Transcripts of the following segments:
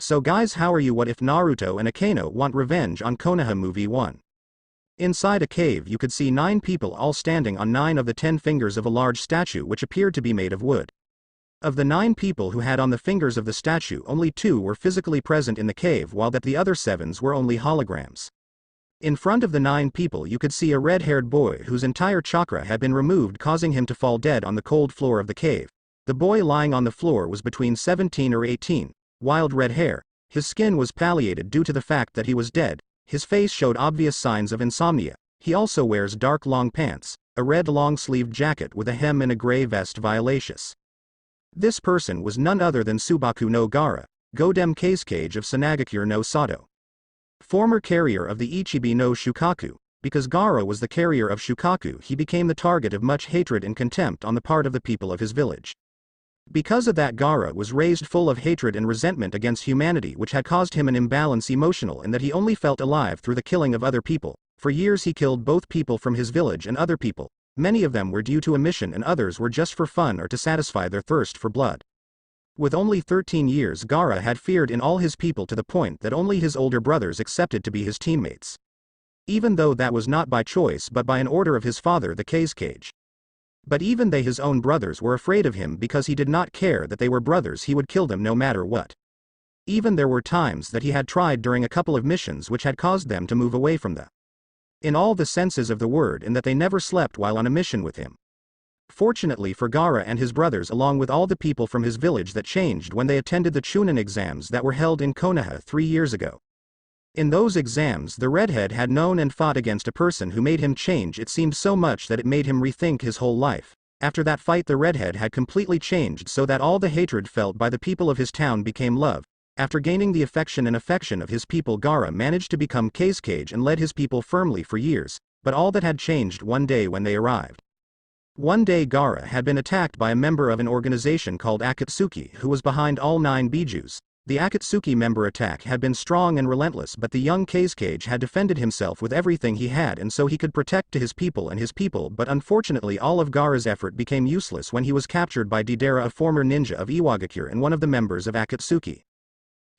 So guys, how are you? What if Naruto and Akeno want revenge on Konoha Movie 1? Inside a cave you could see 9 people all standing on 9 of the 10 fingers of a large statue which appeared to be made of wood. Of the 9 people who had on the fingers of the statue, only 2 were physically present in the cave, while that the other 7 were only holograms. In front of the 9 people you could see a red-haired boy whose entire chakra had been removed, causing him to fall dead on the cold floor of the cave. The boy lying on the floor was between 17 or 18. Wild red hair. His skin was palliated due to the fact that he was dead. His face showed obvious signs of insomnia. He also wears dark long pants, a red long-sleeved jacket with a hem and a gray vest violacious. This person was none other than Subaku no Gaara, Godem Kazekage of Sunagakure no Sato. Former carrier of the Ichibi no Shukaku. Because Gaara was the carrier of Shukaku, he became the target of much hatred and contempt on the part of the people of his village. Because of that, Gaara was raised full of hatred and resentment against humanity, which had caused him an imbalance emotional, and that he only felt alive through the killing of other people. For years he killed both people from his village and other people. Many of them were due to a mission and others were just for fun or to satisfy their thirst for blood. With only 13 years, Gaara had feared in all his people to the point that only his older brothers accepted to be his teammates. Even though that was not by choice but by an order of his father, the Kazekage. But even they, his own brothers, were afraid of him because he did not care that they were brothers. He would kill them no matter what. Even there were times that he had tried during a couple of missions which had caused them to move away from in all the senses of the word, and that they never slept while on a mission with him. Fortunately for Gaara and his brothers, along with all the people from his village, that changed when they attended the Chunin exams that were held in Konoha 3 years ago. In those exams the redhead had known and fought against a person who made him change. It seemed so much that it made him rethink his whole life. After that fight the redhead had completely changed, so that all the hatred felt by the people of his town became love. After gaining the affection of his people, Gaara managed to become Kazekage and led his people firmly for years, but all that had changed one day when they arrived. One day Gaara had been attacked by a member of an organization called Akatsuki who was behind all 9 bijus. The Akatsuki member attack had been strong and relentless, but the young Kazekage had defended himself with everything he had, and so he could protect to his people and his people. But unfortunately all of Gaara's effort became useless when he was captured by Deidara, a former ninja of Iwagakure and one of the members of Akatsuki.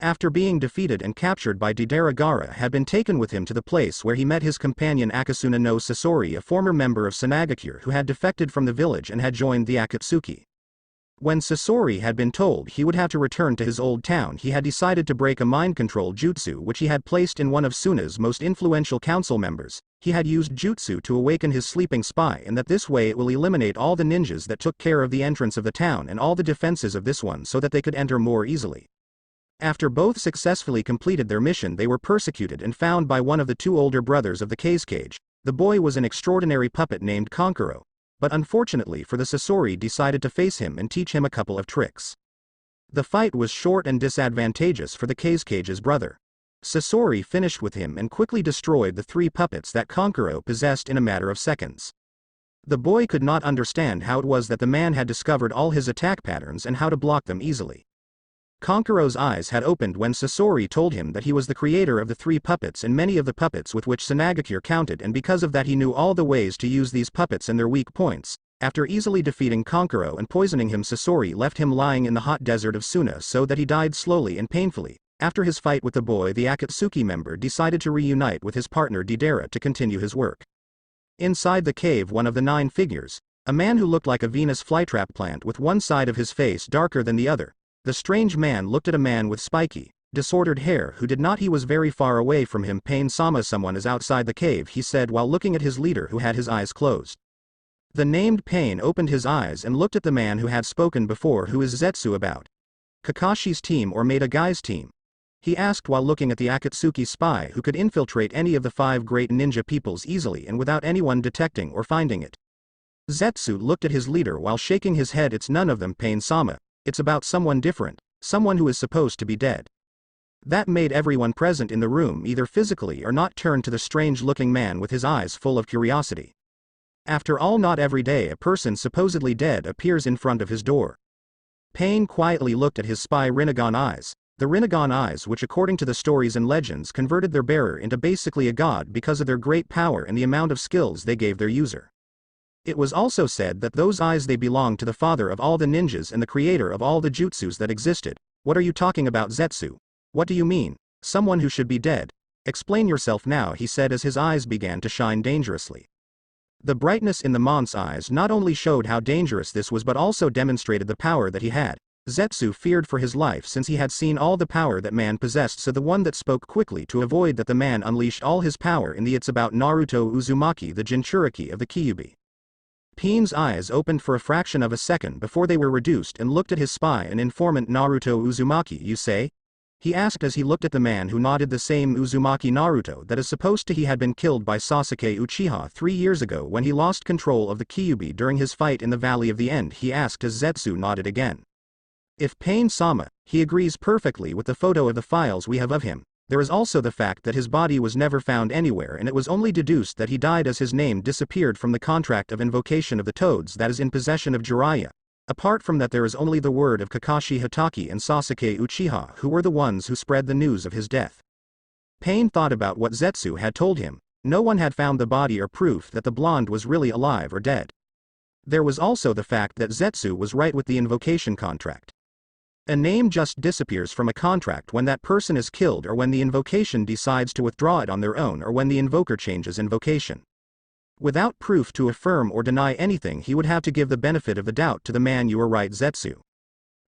After being defeated and captured by Deidara, Gaara had been taken with him to the place where he met his companion Akasuna no Sasori, a former member of Sunagakure who had defected from the village and had joined the Akatsuki. When Sasori had been told he would have to return to his old town, he had decided to break a mind control jutsu which he had placed in one of Suna's most influential council members. He had used jutsu to awaken his sleeping spy, and that this way it will eliminate all the ninjas that took care of the entrance of the town and all the defenses of this one so that they could enter more easily. After both successfully completed their mission, they were persecuted and found by one of the 2 older brothers of the Kazekage. The boy was an extraordinary puppet named Konkuro. But unfortunately for the Sasori decided to face him and teach him a couple of tricks. The fight was short and disadvantageous for the Kazekage's brother. Sasori finished with him and quickly destroyed the 3 puppets that Konkuro possessed in a matter of seconds. The boy could not understand how it was that the man had discovered all his attack patterns and how to block them easily. Konkuro's eyes had opened when Sasori told him that he was the creator of the 3 puppets and many of the puppets with which Sunagakure counted, and because of that he knew all the ways to use these puppets and their weak points. After easily defeating Konkuro and poisoning him, Sasori left him lying in the hot desert of Suna so that he died slowly and painfully. After his fight with the boy, the Akatsuki member decided to reunite with his partner Deidara to continue his work. Inside the cave, one of the 9 figures, a man who looked like a Venus flytrap plant with one side of his face darker than the other. The strange man looked at a man with spiky, disordered hair who did not. He was very far away from him. Pain-sama, someone is outside the cave, he said while looking at his leader who had his eyes closed. The named Pain opened his eyes and looked at the man who had spoken before. Who is Zetsu about? Kakashi's team or Maeda Guy's team? He asked while looking at the Akatsuki spy who could infiltrate any of the 5 great ninja peoples easily and without anyone detecting or finding it. Zetsu looked at his leader while shaking his head. It's none of them, Pain-sama. It's about someone different, someone who is supposed to be dead. That made everyone present in the room either physically or not turn to the strange-looking man with his eyes full of curiosity. After all, not every day a person supposedly dead appears in front of his door. Pain quietly looked at his spy Rinnegan eyes, the Rinnegan eyes which according to the stories and legends converted their bearer into basically a god because of their great power and the amount of skills they gave their user. It was also said that those eyes they belonged to the father of all the ninjas and the creator of all the jutsus that existed. What are you talking about, Zetsu? What do you mean? Someone who should be dead. Explain yourself now, he said as his eyes began to shine dangerously. The brightness in the monk's eyes not only showed how dangerous this was but also demonstrated the power that he had. Zetsu feared for his life since he had seen all the power that man possessed, so the one that spoke quickly to avoid that the man unleashed all his power in the it's about Naruto Uzumaki, the Jinchuriki of the Kyuubi. Pain's eyes opened for a fraction of a second before they were reduced and looked at his spy and informant Naruto Uzumaki. You say? He asked as he looked at the man who nodded. The same Uzumaki Naruto that is supposed to he had been killed by Sasuke Uchiha 3 years ago when he lost control of the Kyuubi during his fight in the Valley of the End, he asked as Zetsu nodded again. If Pain-sama, he agrees perfectly with the photo of the files we have of him. There is also the fact that his body was never found anywhere and it was only deduced that he died as his name disappeared from the contract of invocation of the toads that is in possession of Jiraiya. Apart from that there is only the word of Kakashi Hatake and Sasuke Uchiha who were the ones who spread the news of his death. Pain thought about what Zetsu had told him. No one had found the body or proof that the blonde was really alive or dead. There was also the fact that Zetsu was right with the invocation contract. A name just disappears from a contract when that person is killed or when the invocation decides to withdraw it on their own or when the invoker changes invocation. Without proof to affirm or deny anything, he would have to give the benefit of the doubt to the man. You are right, Zetsu.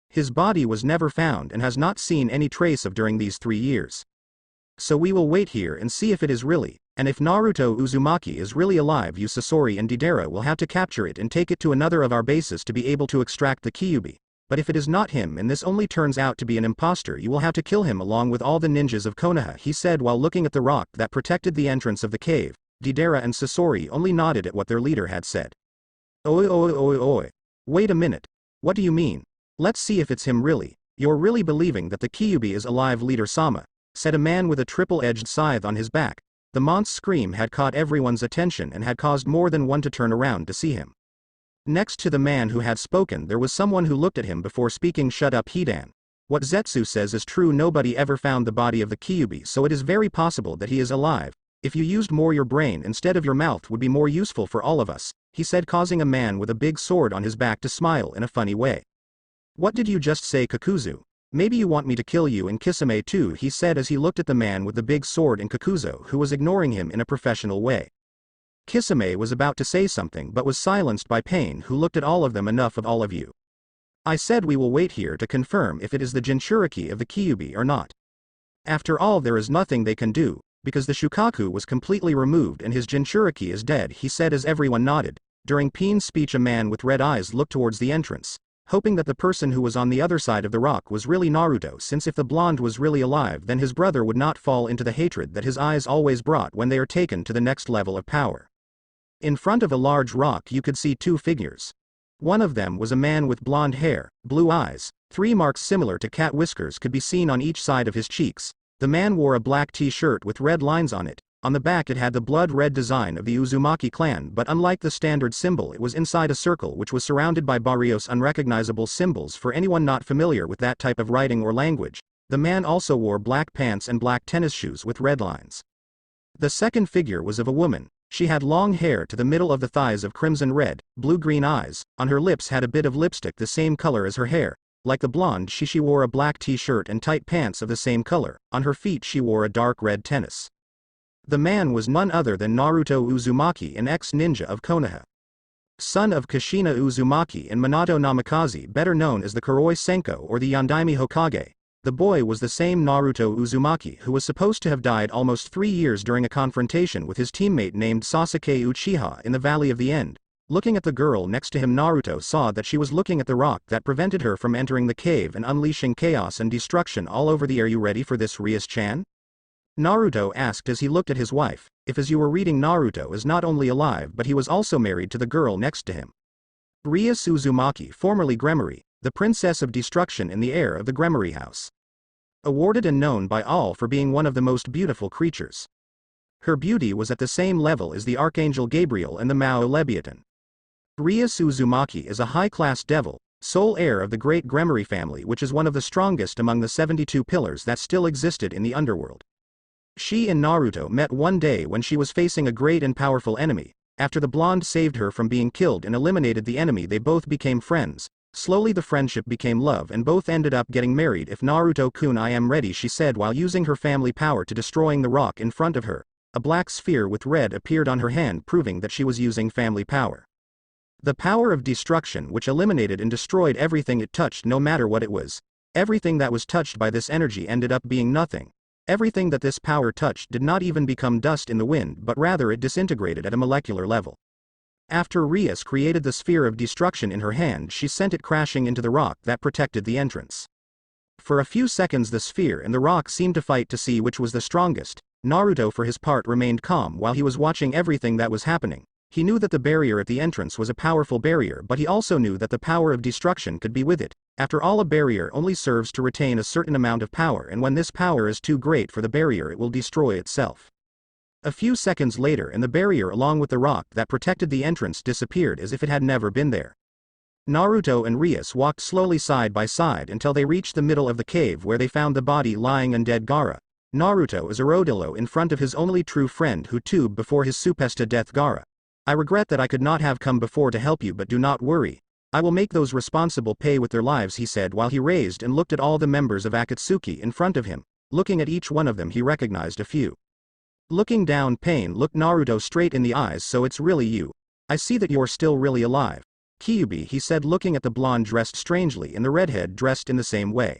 His body was never found and has not seen any trace of during these 3 years. So we will wait here and see if it is really, and if Naruto Uzumaki is really alive, you Sasori and Deidara will have to capture it and take it to another of our bases to be able to extract the Kyuubi. But if it is not him and this only turns out to be an imposter, you will have to kill him along with all the ninjas of Konoha, he said while looking at the rock that protected the entrance of the cave. Deidara and Sasori only nodded at what their leader had said. Oi. Wait a minute. What do you mean? Let's see if it's him really. You're really believing that the Kyuubi is alive, Leader-sama, said a man with a triple-edged scythe on his back. The monk's scream had caught everyone's attention and had caused more than one to turn around to see him. Next to the man who had spoken there was someone who looked at him before speaking. Shut up, Hidan. What Zetsu says is true. Nobody ever found the body of the Kyuubi, so it is very possible that he is alive. If you used more your brain instead of your mouth would be more useful for all of us, he said, causing a man with a big sword on his back to smile in a funny way. What did you just say, Kakuzu? Maybe you want me to kill you and Kisame too, he said as he looked at the man with the big sword and Kakuzu who was ignoring him in a professional way. Kisame was about to say something but was silenced by Pain, who looked at all of them. Enough of all of you. I said we will wait here to confirm if it is the Jinchuriki of the Kyuubi or not. After all, there is nothing they can do, because the Shukaku was completely removed and his Jinchuriki is dead, he said as everyone nodded. During Pain's speech a man with red eyes looked towards the entrance, hoping that the person who was on the other side of the rock was really Naruto, since if the blonde was really alive then his brother would not fall into the hatred that his eyes always brought when they are taken to the next level of power. In front of a large rock you could see 2 figures. One of them was a man with blonde hair, blue eyes, 3 marks similar to cat whiskers could be seen on each side of his cheeks. The man wore a black t-shirt with red lines on it. On the back it had the blood red design of the Uzumaki clan, but unlike the standard symbol it was inside a circle which was surrounded by various unrecognizable symbols for anyone not familiar with that type of writing or language. The man also wore black pants and black tennis shoes with red lines. The second figure was of a woman. She had long hair to the middle of the thighs of crimson red, blue-green eyes. On her lips had a bit of lipstick the same color as her hair. Like the blonde she wore a black t-shirt and tight pants of the same color. On her feet she wore a dark red tennis. The man was none other than Naruto Uzumaki, an ex-ninja of Konoha. Son of Kushina Uzumaki and Minato Namikaze, better known as the Kuroi Senko or the Yondaime Hokage. The boy was the same Naruto Uzumaki who was supposed to have died almost 3 years during a confrontation with his teammate named Sasuke Uchiha in the Valley of the End. Looking at the girl next to him, Naruto saw that she was looking at the rock that prevented her from entering the cave and unleashing chaos and destruction all over the air. You ready for this, Rias-chan? Naruto asked as he looked at his wife. If, as you were reading, Naruto is not only alive but he was also married to the girl next to him. Rias Uzumaki, formerly Gremory, the princess of destruction in the air of the Gremory house. Awarded and known by all for being one of the most beautiful creatures. Her beauty was at the same level as the Archangel Gabriel and the Mao Leviathan. Rias Uzumaki is a high-class devil, sole heir of the great Gremory family, which is one of the strongest among the 72 pillars that still existed in the underworld. She and Naruto met one day when she was facing a great and powerful enemy. After the blonde saved her from being killed and eliminated the enemy, they both became friends. Slowly the friendship became love and both ended up getting married. If Naruto-kun, I am ready, she said while using her family power to destroying the rock in front of her. A black sphere with red appeared on her hand, proving that she was using family power. The power of destruction, which eliminated and destroyed everything it touched, no matter what it was. Everything that was touched by this energy ended up being nothing. Everything that this power touched did not even become dust in the wind, but rather it disintegrated at a molecular level. After Rias created the sphere of destruction in her hand, she sent it crashing into the rock that protected the entrance. For a few seconds the sphere and the rock seemed to fight to see which was the strongest. Naruto for his part remained calm while he was watching everything that was happening. He knew that the barrier at the entrance was a powerful barrier, but he also knew that the power of destruction could be with it. After all, a barrier only serves to retain a certain amount of power, and when this power is too great for the barrier, it will destroy itself. A few seconds later, and the barrier along with the rock that protected the entrance disappeared as if it had never been there. Naruto and Rias walked slowly side by side until they reached the middle of the cave, where they found the body lying undead Gaara. Naruto is Arodillo in front of his only true friend who tubed before his supesta death. Gaara, I regret that I could not have come before to help you, but do not worry. I will make those responsible pay with their lives, he said while he raised and looked at all the members of Akatsuki in front of him. Looking at each one of them, he recognized a few. Looking down, Pain looked Naruto straight in the eyes. So it's really you. I see that you're still really alive. Kyuubi, he said looking at the blonde dressed strangely and the redhead dressed in the same way.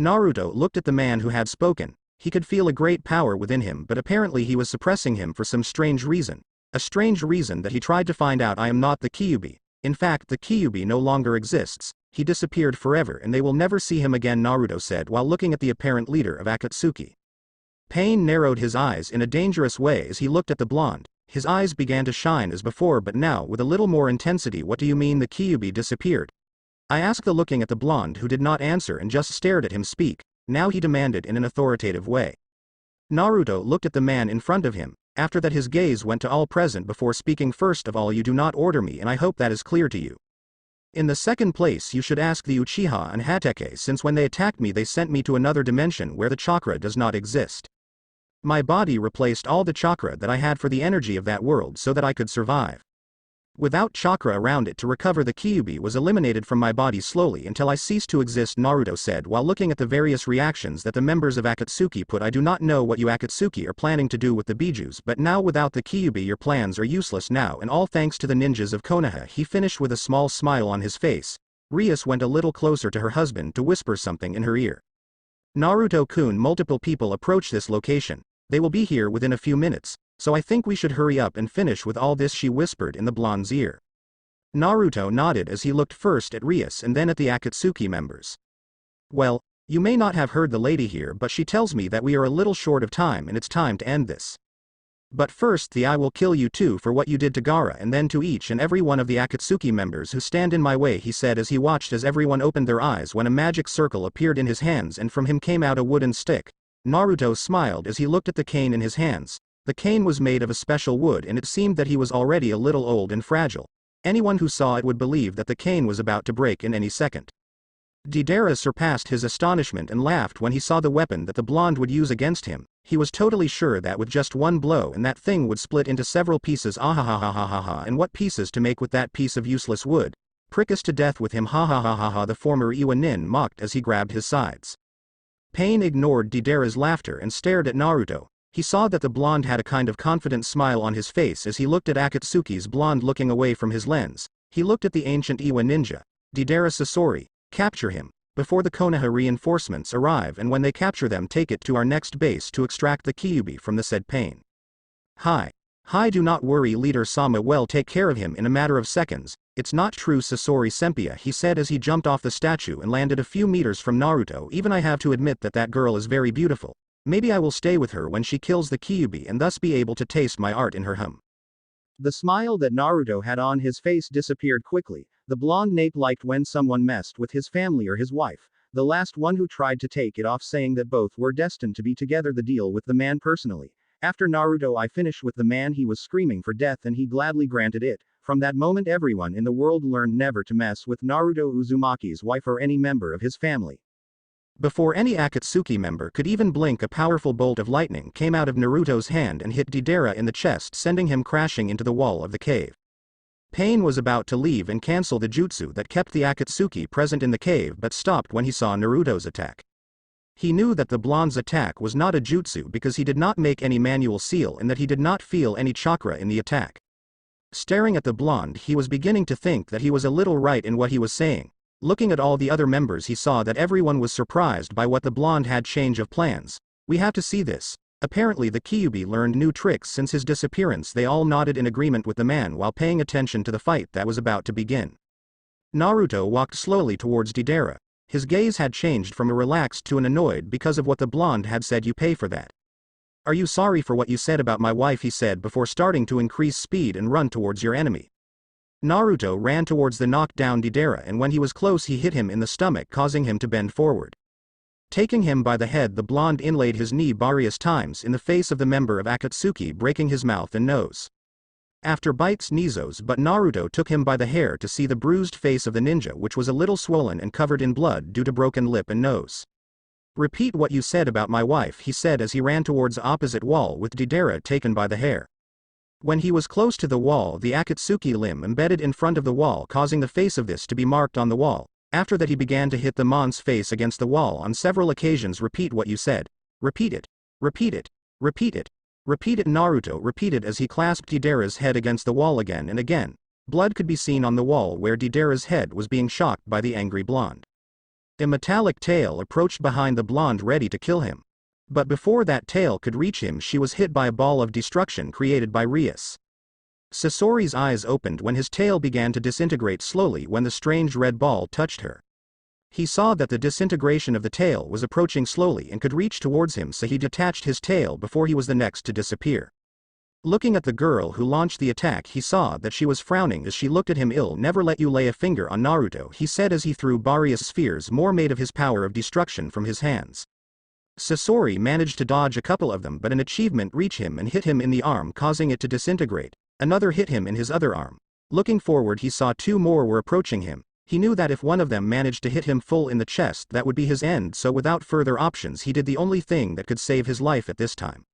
Naruto looked at the man who had spoken. He could feel a great power within him, but apparently he was suppressing him for some strange reason. A strange reason that he tried to find out. I am not the Kyuubi. In fact, the Kyuubi no longer exists. He disappeared forever and they will never see him again, Naruto said while looking at the apparent leader of Akatsuki. Pain narrowed his eyes in a dangerous way as he looked at the blonde. His eyes began to shine as before, but now with a little more intensity. What do you mean the Kyuubi disappeared? I asked, looking at the blonde who did not answer and just stared at him. Speak. Now he demanded in an authoritative way. Naruto looked at the man in front of him. After that his gaze went to all present before speaking. First of all, you do not order me, and I hope that is clear to you. In the second place, you should ask the Uchiha and Hatake, since when they attacked me they sent me to another dimension where the chakra does not exist. My body replaced all the chakra that I had for the energy of that world so that I could survive. Without chakra around it to recover, the Kyuubi was eliminated from my body slowly until I ceased to exist, Naruto said while looking at the various reactions that the members of Akatsuki put. I do not know what you Akatsuki are planning to do with the Bijus, but now without the Kyuubi your plans are useless now, and all thanks to the ninjas of Konoha, he finished with a small smile on his face. Rias went a little closer to her husband to whisper something in her ear. Naruto-kun, multiple people approach this location. They will be here within a few minutes, so I think we should hurry up and finish with all this, she whispered in the blonde's ear. Naruto nodded as he looked first at Rias and then at the Akatsuki members. Well, you may not have heard the lady here, but she tells me that we are a little short of time and it's time to end this. But first I will kill you too for what you did to Gaara, and then to each and every one of the Akatsuki members who stand in my way, he said as he watched as everyone opened their eyes when a magic circle appeared in his hands and from him came out a wooden stick. Naruto smiled as he looked at the cane in his hands. The cane was made of a special wood and it seemed that he was already a little old and fragile. Anyone who saw it would believe that the cane was about to break in any second. Deidara surpassed his astonishment and laughed when he saw the weapon that the blonde would use against him. He was totally sure that with just one blow and that thing would split into several pieces. Ahahahahaha, and what pieces to make with that piece of useless wood? Prick us to death with him, hahahaha, the former Iwa Nin mocked as he grabbed his sides. Pain ignored Deidara's laughter and stared at Naruto. He saw that the blonde had a kind of confident smile on his face as he looked at Akatsuki's blonde looking away from his lens. He looked at the ancient Iwa ninja. Deidara Sasori, capture him, before the Konoha reinforcements arrive, and when they capture them take it to our next base to extract the Kyuubi from the said Pain. Hi, do not worry, leader Sama will take care of him in a matter of seconds. It's not true, Sasori Senpai, he said as he jumped off the statue and landed a few meters from Naruto. Even I have to admit that girl is very beautiful. Maybe I will stay with her when she kills the Kyuubi and thus be able to taste my art in her hum. The smile that Naruto had on his face disappeared quickly. The blonde nape liked when someone messed with his family or his wife. The last one who tried to take it off, saying that both were destined to be together. The deal with the man personally. After Naruto I finished with the man, he was screaming for death and he gladly granted it. From that moment everyone in the world learned never to mess with Naruto Uzumaki's wife or any member of his family. Before any Akatsuki member could even blink, a powerful bolt of lightning came out of Naruto's hand and hit Deidara in the chest, sending him crashing into the wall of the cave. Pain was about to leave and cancel the jutsu that kept the akatsuki present in the cave but stopped when he saw Naruto's attack. He knew that the blonde's attack was not a jutsu because he did not make any manual seal and that he did not feel any chakra in the attack. Staring at the blonde, he was beginning to think that he was a little right in what he was saying. Looking at all the other members, he saw that everyone was surprised by what the blonde had change of plans. We have to see this. Apparently the Kyuubi learned new tricks since his disappearance. They all nodded in agreement with the man while paying attention to the fight that was about to begin. Naruto walked slowly towards Deidara. His gaze had changed from a relaxed to an annoyed because of what the blonde had said. You pay for that. Are you sorry for what you said about my wife? He said before starting to increase speed and run towards your enemy. Naruto ran towards the knocked down Deidara, and when he was close he hit him in the stomach, causing him to bend forward. Taking him by the head, the blonde inlaid his knee various times in the face of the member of Akatsuki, breaking his mouth and nose. After bites Nizos, but Naruto took him by the hair to see the bruised face of the ninja, which was a little swollen and covered in blood due to broken lip and nose. Repeat what you said about my wife, he said as he ran towards the opposite wall with Deidara taken by the hair. When he was close to the wall, the Akatsuki limb embedded in front of the wall, causing the face of this to be marked on the wall. After that he began to hit the mon's face against the wall on several occasions. Repeat what you said. Repeat it. Repeat it. Repeat it. Repeat it. Naruto repeated as he clasped Deidara's head against the wall again and again. Blood could be seen on the wall where Deidara's head was being shocked by the angry blonde. A metallic tail approached behind the blonde, ready to kill him. But before that tail could reach him, she was hit by a ball of destruction created by Rias. Sasori's eyes opened when his tail began to disintegrate slowly when the strange red ball touched her. He saw that the disintegration of the tail was approaching slowly and could reach towards him, so he detached his tail before he was the next to disappear. Looking at the girl who launched the attack, he saw that she was frowning as she looked at him. I'll never let you lay a finger on Naruto, he said as he threw various spheres more made of his power of destruction from his hands. Sasori managed to dodge a couple of them, but an achievement reached him and hit him in the arm, causing it to disintegrate. Another hit him in his other arm. Looking forward, he saw two more were approaching him. He knew that if one of them managed to hit him full in the chest, that would be his end, so without further options he did the only thing that could save his life at this time.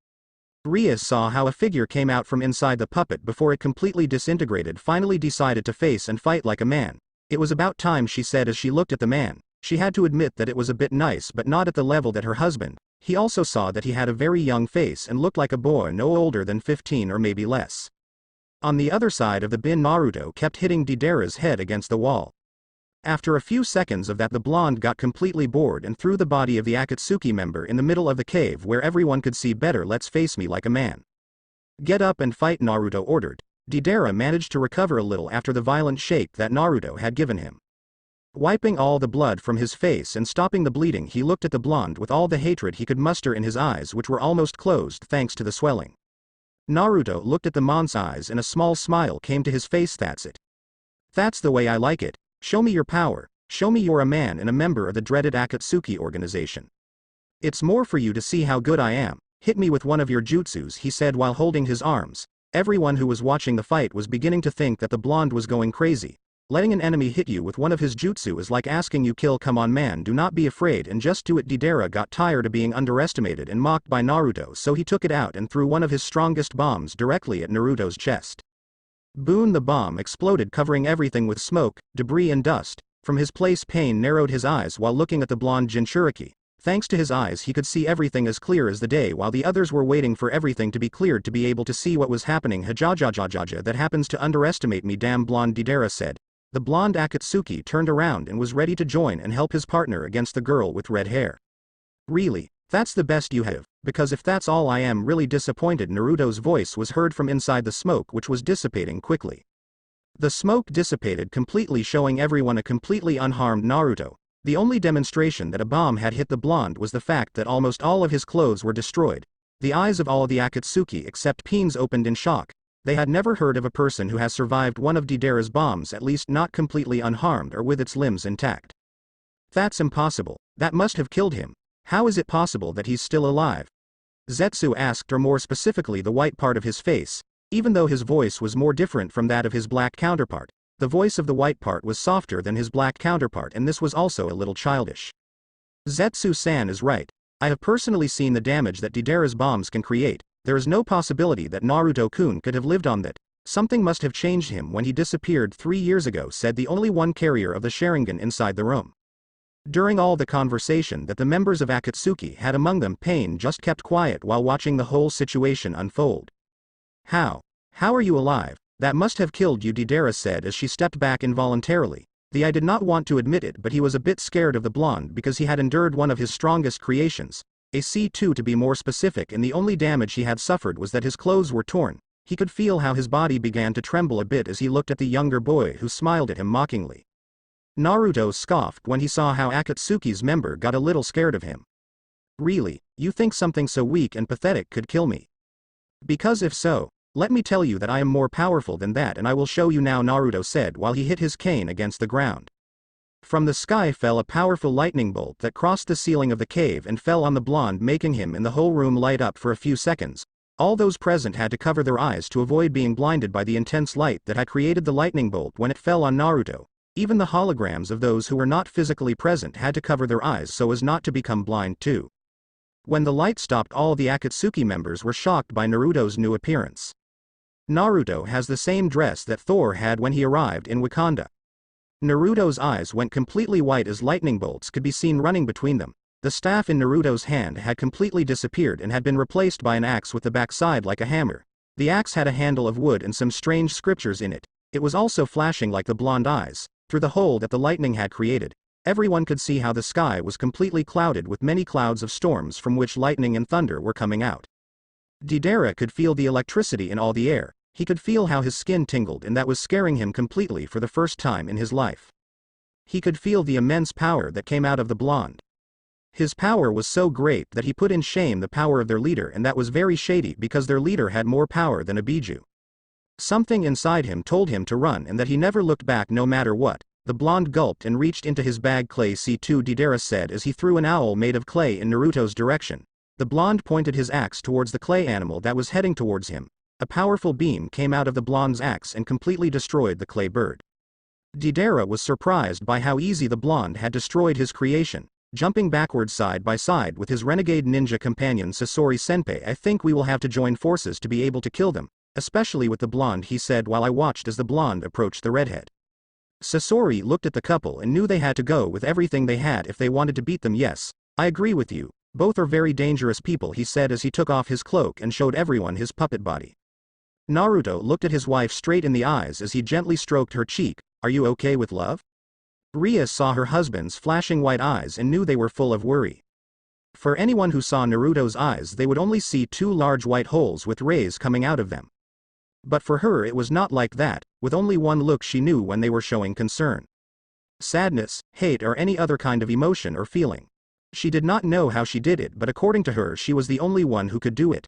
Rias saw how a figure came out from inside the puppet before it completely disintegrated, finally decided to face and fight like a man. It was about time, she said as she looked at the man. She had to admit that it was a bit nice, but not at the level that her husband. He also saw that he had a very young face and looked like a boy no older than 15 or maybe less. On the other side of the bin, Naruto kept hitting Deidara's head against the wall. After a few seconds of that, the blonde got completely bored and threw the body of the Akatsuki member in the middle of the cave where everyone could see better. Let's face me like a man. Get up and fight, Naruto ordered. Deidara managed to recover a little after the violent shake that Naruto had given him. Wiping all the blood from his face and stopping the bleeding, he looked at the blonde with all the hatred he could muster in his eyes, which were almost closed thanks to the swelling. Naruto looked at the man's eyes and a small smile came to his face. That's it. That's the way I like it. Show me your power. Show me you're a man and a member of the dreaded Akatsuki organization. It's more for you to see how good I am. Hit me with one of your jutsus, he said while holding his arms. Everyone who was watching the fight was beginning to think that the blonde was going crazy. Letting an enemy hit you with one of his jutsu is like asking you kill. Come on man, do not be afraid and just do it. Deidara got tired of being underestimated and mocked by Naruto, so he took it out and threw one of his strongest bombs directly at Naruto's chest. Boom! The bomb exploded, covering everything with smoke, debris and dust. From his place, Pain narrowed his eyes while looking at the blonde Jinchuriki. Thanks to his eyes he could see everything as clear as the day, while the others were waiting for everything to be cleared to be able to see what was happening. Hajajajajaja, that happens to underestimate me, damn blonde, Deidara said. The blonde Akatsuki turned around and was ready to join and help his partner against the girl with red hair. Really? That's the best you have? Because if that's all, I am really disappointed. Naruto's voice was heard from inside the smoke, which was dissipating quickly. The smoke dissipated completely, showing everyone a completely unharmed Naruto. The only demonstration that a bomb had hit the blonde was the fact that almost all of his clothes were destroyed. The eyes of all the Akatsuki except Pain's opened in shock. They had never heard of a person who has survived one of Deidara's bombs, at least not completely unharmed or with its limbs intact. That's impossible. That must have killed him. How is it possible that he's still alive? Zetsu asked, or more specifically the white part of his face. Even though his voice was more different from that of his black counterpart, the voice of the white part was softer than his black counterpart, and this was also a little childish. Zetsu-san is right. I have personally seen the damage that Deidara's bombs can create. There is no possibility that Naruto-kun could have lived on that. Something must have changed him when he disappeared 3 years ago, said the only one carrier of the Sharingan inside the room. During all the conversation that the members of Akatsuki had among them, Pain just kept quiet while watching the whole situation unfold. How are you alive? That must have killed you, Deidara said as she stepped back involuntarily. I did not want to admit it, but he was a bit scared of the blonde because he had endured one of his strongest creations, a C2 to be more specific, and the only damage he had suffered was that his clothes were torn. He could feel how his body began to tremble a bit as he looked at the younger boy who smiled at him mockingly. Naruto scoffed when he saw how Akatsuki's member got a little scared of him. Really, you think something so weak and pathetic could kill me? Because if so, let me tell you that I am more powerful than that, and I will show you now, Naruto said while he hit his cane against the ground. From the sky fell a powerful lightning bolt that crossed the ceiling of the cave and fell on the blonde, making him and the whole room light up for a few seconds. All those present had to cover their eyes to avoid being blinded by the intense light that had created the lightning bolt when it fell on Naruto. Even the holograms of those who were not physically present had to cover their eyes so as not to become blind too. When the light stopped, all the Akatsuki members were shocked by Naruto's new appearance. Naruto has the same dress that Thor had when he arrived in Wakanda. Naruto's eyes went completely white as lightning bolts could be seen running between them. The staff in Naruto's hand had completely disappeared and had been replaced by an axe with the backside like a hammer. The axe had a handle of wood and some strange scriptures in it. It was also flashing like the blonde eyes. Through the hole that the lightning had created, everyone could see how the sky was completely clouded with many clouds of storms from which lightning and thunder were coming out. Deidara could feel the electricity in all the air. He could feel how his skin tingled, and that was scaring him completely for the first time in his life. He could feel the immense power that came out of the blonde. His power was so great that he put in shame the power of their leader, and that was very shady because their leader had more power than a Biju. Something inside him told him to run and that he never looked back no matter what. The blonde gulped and reached into his bag. Clay C2, Deidara said as he threw an owl made of clay in Naruto's direction. The blonde pointed his axe towards the clay animal that was heading towards him. A powerful beam came out of the blonde's axe and completely destroyed the clay bird. Deidara was surprised by how easy the blonde had destroyed his creation. Jumping backwards side by side with his renegade ninja companion Sasori Senpai, I think we will have to join forces to be able to kill them, especially with the blonde, he said while I watched as the blonde approached the redhead. Sasori looked at the couple and knew they had to go with everything they had if they wanted to beat them. Yes, I agree with you. Both are very dangerous people, he said as he took off his cloak and showed everyone his puppet body. Naruto looked at his wife straight in the eyes as he gently stroked her cheek. Are you okay with love? Ria saw her husband's flashing white eyes and knew they were full of worry. For anyone who saw Naruto's eyes, they would only see two large white holes with rays coming out of them. But for her it was not like that. With only one look she knew when they were showing concern, sadness, hate, or any other kind of emotion or feeling. She did not know how she did it, but according to her she was the only one who could do it.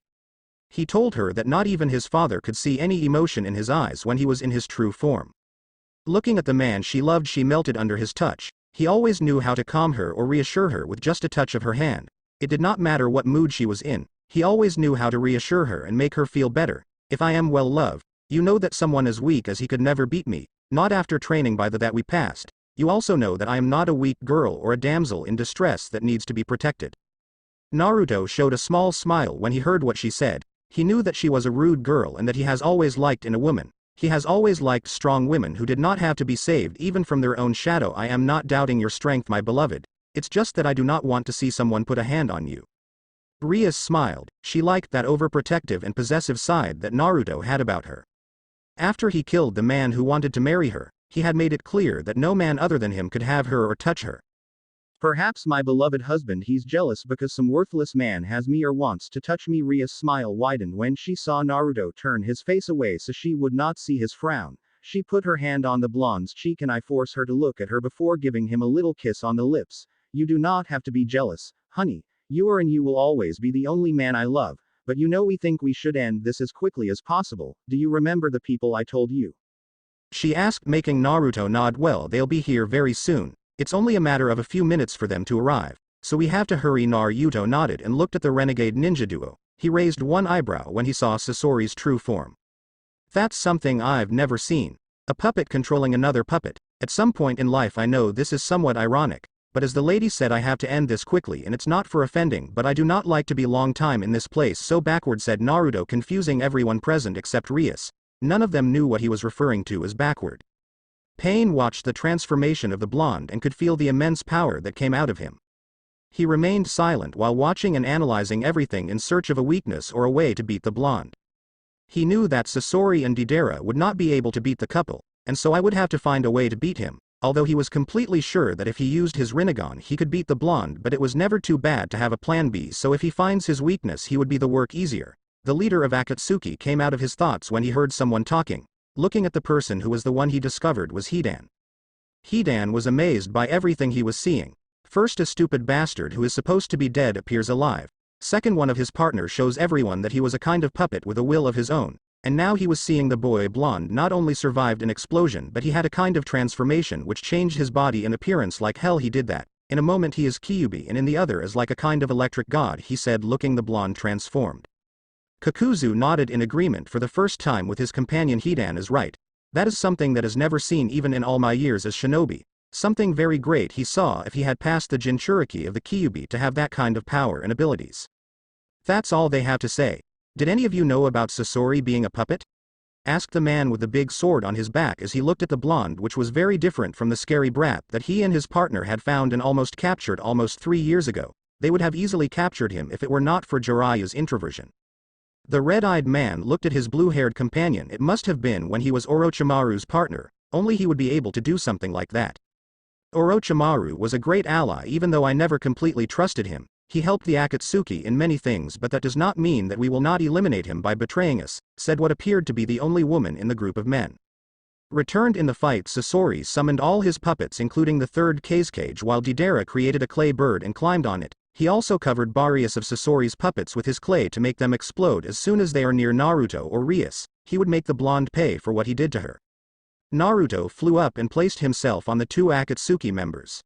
He told her that not even his father could see any emotion in his eyes when he was in his true form. Looking at the man she loved, she melted under his touch. He always knew how to calm her or reassure her with just a touch of her hand. It did not matter what mood she was in, he always knew how to reassure her and make her feel better. If I am well loved, you know that someone as weak as he could never beat me, not after training by the that we passed. You also know that I am not a weak girl or a damsel in distress that needs to be protected. Naruto showed a small smile when he heard what she said. He knew that she was a rude girl and that he has always liked in a woman. He has always liked strong women who did not have to be saved even from their own shadow. I am not doubting your strength, my beloved. It's just that I do not want to see someone put a hand on you. Ria smiled. She liked that overprotective and possessive side that Naruto had about her. After he killed the man who wanted to marry her, he had made it clear that no man other than him could have her or touch her. Perhaps my beloved husband, he's jealous because some worthless man has me or wants to touch me. Ria's smile widened when she saw Naruto turn his face away so she would not see his frown. She put her hand on the blonde's cheek and I force her to look at her before giving him a little kiss on the lips. You do not have to be jealous, honey. You are and you will always be the only man I love, but you know we think we should end this as quickly as possible. Do you remember the people I told you? She asked, making Naruto nod. Well, they'll be here very soon. It's only a matter of a few minutes for them to arrive, so we have to hurry. Naruto nodded and looked at the renegade ninja duo. He raised one eyebrow when he saw Sasori's true form. That's something I've never seen. A puppet controlling another puppet. At some point in life I know this is somewhat ironic, but as the lady said, I have to end this quickly, and it's not for offending, but I do not like to be long time in this place. So backward, said Naruto, confusing everyone present except Rias. None of them knew what he was referring to as backward. Pain watched the transformation of the blonde and could feel the immense power that came out of him. He remained silent while watching and analyzing everything in search of a weakness or a way to beat the blonde. He knew that Sasori and Deidara would not be able to beat the couple, and so I would have to find a way to beat him, although he was completely sure that if he used his Rinnegan he could beat the blonde, but it was never too bad to have a plan B, so if he finds his weakness he would be the work easier. The leader of Akatsuki came out of his thoughts when he heard someone talking, looking at the person who was the one he discovered was Hidan. Hidan was amazed by everything he was seeing. First, a stupid bastard who is supposed to be dead appears alive. Second, one of his partners shows everyone that he was a kind of puppet with a will of his own, and now he was seeing the boy blonde not only survived an explosion but he had a kind of transformation which changed his body and appearance like hell. He did that. In a moment he is Kyuubi and in the other is like a kind of electric god, he said, looking the blonde transformed. Kakuzu nodded in agreement for the first time with his companion. Hidan is right. That is something that is never seen even in all my years as shinobi. Something very great he saw if he had passed the Jinchuriki of the Kyuubi to have that kind of power and abilities. That's all they have to say. Did any of you know about Sasori being a puppet? Asked the man with the big sword on his back as he looked at the blonde, which was very different from the scary brat that he and his partner had found and almost captured almost 3 years ago. They would have easily captured him if it were not for Jiraiya's introversion. The red-eyed man looked at his blue-haired companion. It must have been when he was Orochimaru's partner, only he would be able to do something like that. Orochimaru was a great ally even though I never completely trusted him. He helped the Akatsuki in many things, but that does not mean that we will not eliminate him by betraying us, said what appeared to be the only woman in the group of men. Returned in the fight, Sasori summoned all his puppets including the third cage while Deidara created a clay bird and climbed on it. He also covered various of Sasori's puppets with his clay to make them explode as soon as they are near Naruto or Rias. He would make the blonde pay for what he did to her. Naruto flew up and placed himself on the 2 Akatsuki members,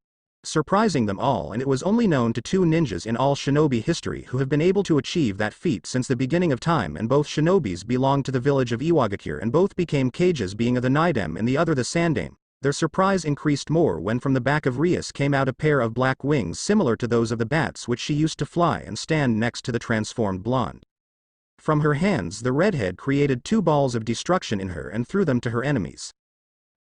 surprising them all, and it was only known to 2 ninjas in all shinobi history who have been able to achieve that feat since the beginning of time, and both shinobis belonged to the village of Iwagakure and both became cages, being of the Nidame and the other the Sandame. Their surprise increased more when from the back of Rias came out a pair of black wings similar to those of the bats which she used to fly and stand next to the transformed blonde. From her hands the redhead created 2 balls of destruction in her and threw them to her enemies.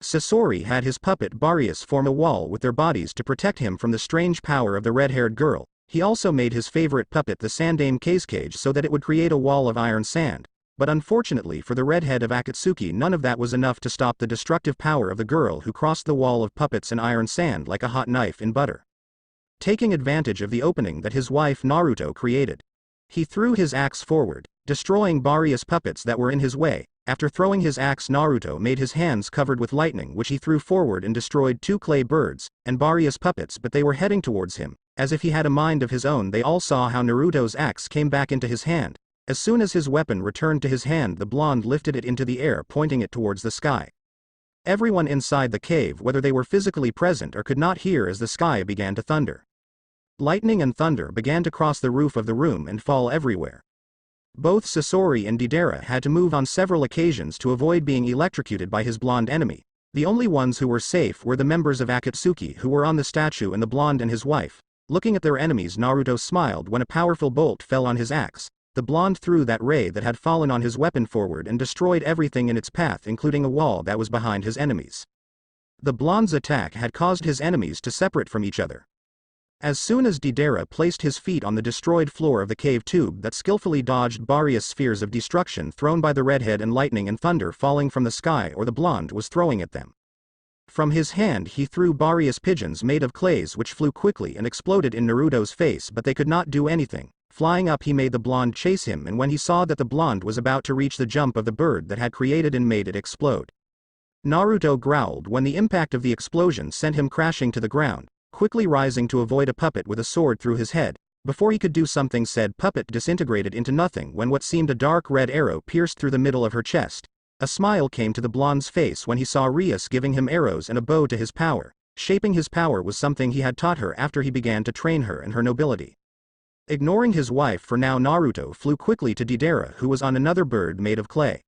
Sasori had his puppet Barius form a wall with their bodies to protect him from the strange power of the red-haired girl. He also made his favorite puppet the Sandame cage so that it would create a wall of iron sand. But unfortunately for the redhead of Akatsuki, none of that was enough to stop the destructive power of the girl, who crossed the wall of puppets and iron sand like a hot knife in butter. Taking advantage of the opening that his wife Naruto created, he threw his axe forward, destroying Barius puppets that were in his way. After throwing his axe, Naruto made his hands covered with lightning which he threw forward and destroyed 2 clay birds and Barius puppets, but they were heading towards him. As if he had a mind of his own, they all saw how Naruto's axe came back into his hand. As soon as his weapon returned to his hand, the blonde lifted it into the air, pointing it towards the sky. Everyone inside the cave, whether they were physically present or could not hear, as the sky began to thunder. Lightning and thunder began to cross the roof of the room and fall everywhere. Both Sasori and Deidara had to move on several occasions to avoid being electrocuted by his blonde enemy. The only ones who were safe were the members of Akatsuki who were on the statue and the blonde and his wife. Looking at their enemies, Naruto smiled when a powerful bolt fell on his axe. The blonde threw that ray that had fallen on his weapon forward and destroyed everything in its path, including a wall that was behind his enemies. The blonde's attack had caused his enemies to separate from each other. As soon as Deidara placed his feet on the destroyed floor of the cave tube that skillfully dodged various spheres of destruction thrown by the redhead and lightning and thunder falling from the sky or the blonde was throwing at them. From his hand he threw various pigeons made of clays which flew quickly and exploded in Naruto's face, but they could not do anything. Flying up, he made the blonde chase him, and when he saw that the blonde was about to reach the jump of the bird that had created and made it explode, Naruto growled when the impact of the explosion sent him crashing to the ground. Quickly rising to avoid a puppet with a sword through his head, before he could do something, said puppet disintegrated into nothing when what seemed a dark red arrow pierced through the middle of her chest. A smile came to the blonde's face when he saw Rias giving him arrows and a bow to his power. Shaping his power was something he had taught her after he began to train her and her nobility. Ignoring his wife for now, Naruto flew quickly to Deidara, who was on another bird made of clay.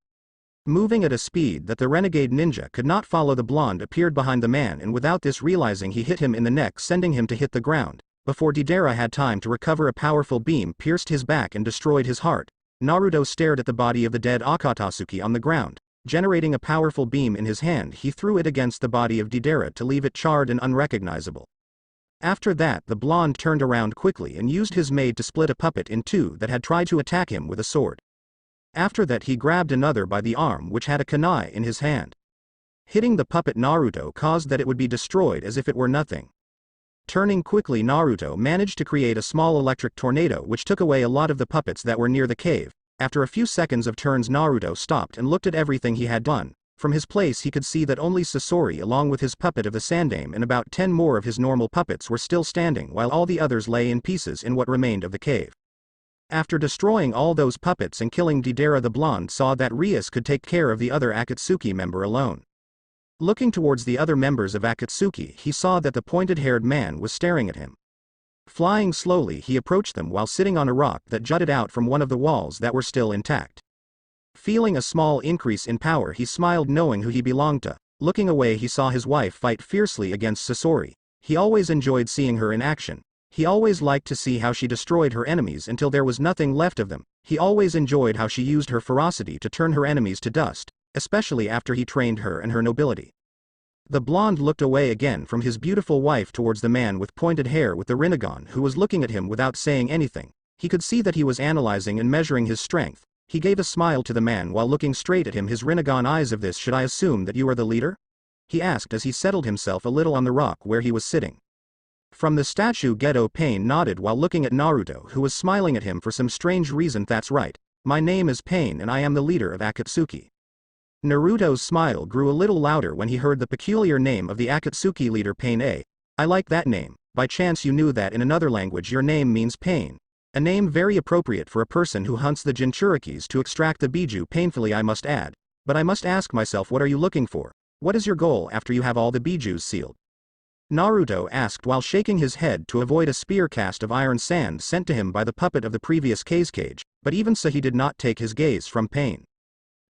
Moving at a speed that the renegade ninja could not follow, the blonde appeared behind the man, and without this realizing, he hit him in the neck, sending him to hit the ground. Before Deidara had time to recover, a powerful beam pierced his back and destroyed his heart. Naruto stared at the body of the dead Akatsuki on the ground. Generating a powerful beam in his hand, he threw it against the body of Deidara to leave it charred and unrecognizable. After that, the blonde turned around quickly and used his maid to split a puppet in two that had tried to attack him with a sword. After that, he grabbed another by the arm which had a kunai in his hand. Hitting the puppet Naruto caused that it would be destroyed as if it were nothing. Turning quickly, Naruto managed to create a small electric tornado which took away a lot of the puppets that were near the cave. After a few seconds of turns, Naruto stopped and looked at everything he had done. From his place he could see that only Sasori along with his puppet of the Sandaime and about 10 more of his normal puppets were still standing while all the others lay in pieces in what remained of the cave. After destroying all those puppets and killing Deidara, the blonde saw that Rias could take care of the other Akatsuki member alone. Looking towards the other members of Akatsuki, he saw that the pointed-haired man was staring at him. Flying slowly, he approached them while sitting on a rock that jutted out from one of the walls that were still intact. Feeling a small increase in power, he smiled knowing who he belonged to. Looking away, he saw his wife fight fiercely against Sasori. He always enjoyed seeing her in action. He always liked to see how she destroyed her enemies until there was nothing left of them. He always enjoyed how she used her ferocity to turn her enemies to dust, especially after he trained her and her nobility. The blonde looked away again from his beautiful wife towards the man with pointed hair with the Rinnegan who was looking at him without saying anything. He could see that he was analyzing and measuring his strength. He gave a smile to the man while looking straight at him, his Rinnegan eyes. "Of this, should I assume that you are the leader?" he asked as he settled himself a little on the rock where he was sitting. From the statue, Geto Pain nodded while looking at Naruto, who was smiling at him for some strange reason. "That's right. My name is Pain and I am the leader of Akatsuki." Naruto's smile grew a little louder when he heard the peculiar name of the Akatsuki leader, Pain. I like that name. By chance you knew that in another language your name means pain. A name very appropriate for a person who hunts the Jinchurikis to extract the Biju painfully, I must add. But I must ask myself, what are you looking for? What is your goal after you have all the Bijus sealed? Naruto asked while shaking his head to avoid a spear cast of iron sand sent to him by the puppet of the previous cage, but even so he did not take his gaze from Pain.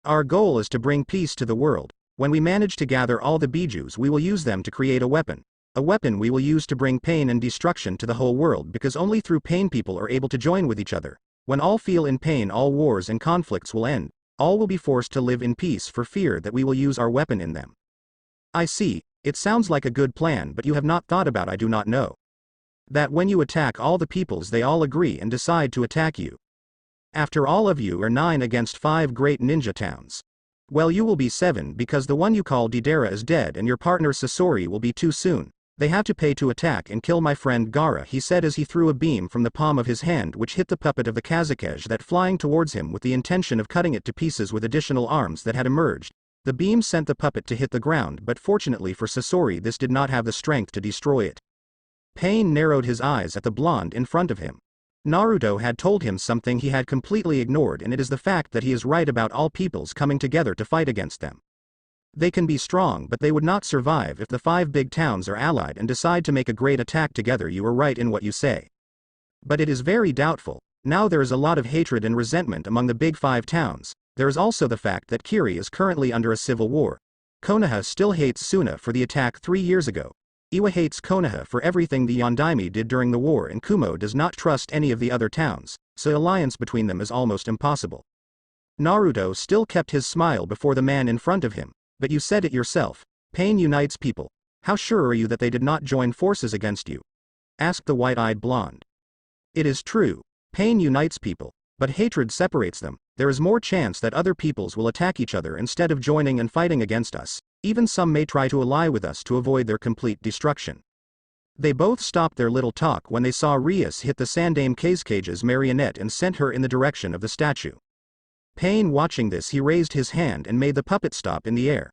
Our goal is to bring peace to the world. When we manage to gather all the Bijus, we will use them to create a weapon. A weapon we will use to bring pain and destruction to the whole world, because only through pain people are able to join with each other. When all feel in pain, all wars and conflicts will end. All will be forced to live in peace for fear that we will use our weapon in them. I see. It sounds like a good plan, but you have not thought about, I do not know, that when you attack all the peoples they all agree and decide to attack you. After all of you are 9 against 5 great ninja towns. Well, you will be 7 because the one you call Deidara is dead and your partner Sasori will be too soon. They have to pay to attack and kill my friend Gaara, he said as he threw a beam from the palm of his hand which hit the puppet of the Kazekage that flying towards him with the intention of cutting it to pieces with additional arms that had emerged. The beam sent the puppet to hit the ground, but fortunately for Sasori this did not have the strength to destroy it. Pain narrowed his eyes at the blonde in front of him. Naruto had told him something he had completely ignored, and it is the fact that he is right about all peoples coming together to fight against them. They can be strong, but they would not survive if the 5 big towns are allied and decide to make a great attack together. You are right in what you say. But it is very doubtful. Now there is a lot of hatred and resentment among the big 5 towns. There is also the fact that Kiri is currently under a civil war. Konoha still hates Suna for the attack 3 years ago. Iwa hates Konoha for everything the Yondaime did during the war, and Kumo does not trust any of the other towns, so alliance between them is almost impossible. Naruto still kept his smile before the man in front of him. But you said it yourself. Pain unites people. How sure are you that they did not join forces against you? Asked the white-eyed blonde. It is true. Pain unites people, but hatred separates them. There is more chance that other peoples will attack each other instead of joining and fighting against us. Even some may try to ally with us to avoid their complete destruction. They both stopped their little talk when they saw Rias hit the Sandaime Kazecage's marionette and sent her in the direction of the statue. Pain watching this, he raised his hand and made the puppet stop in the air.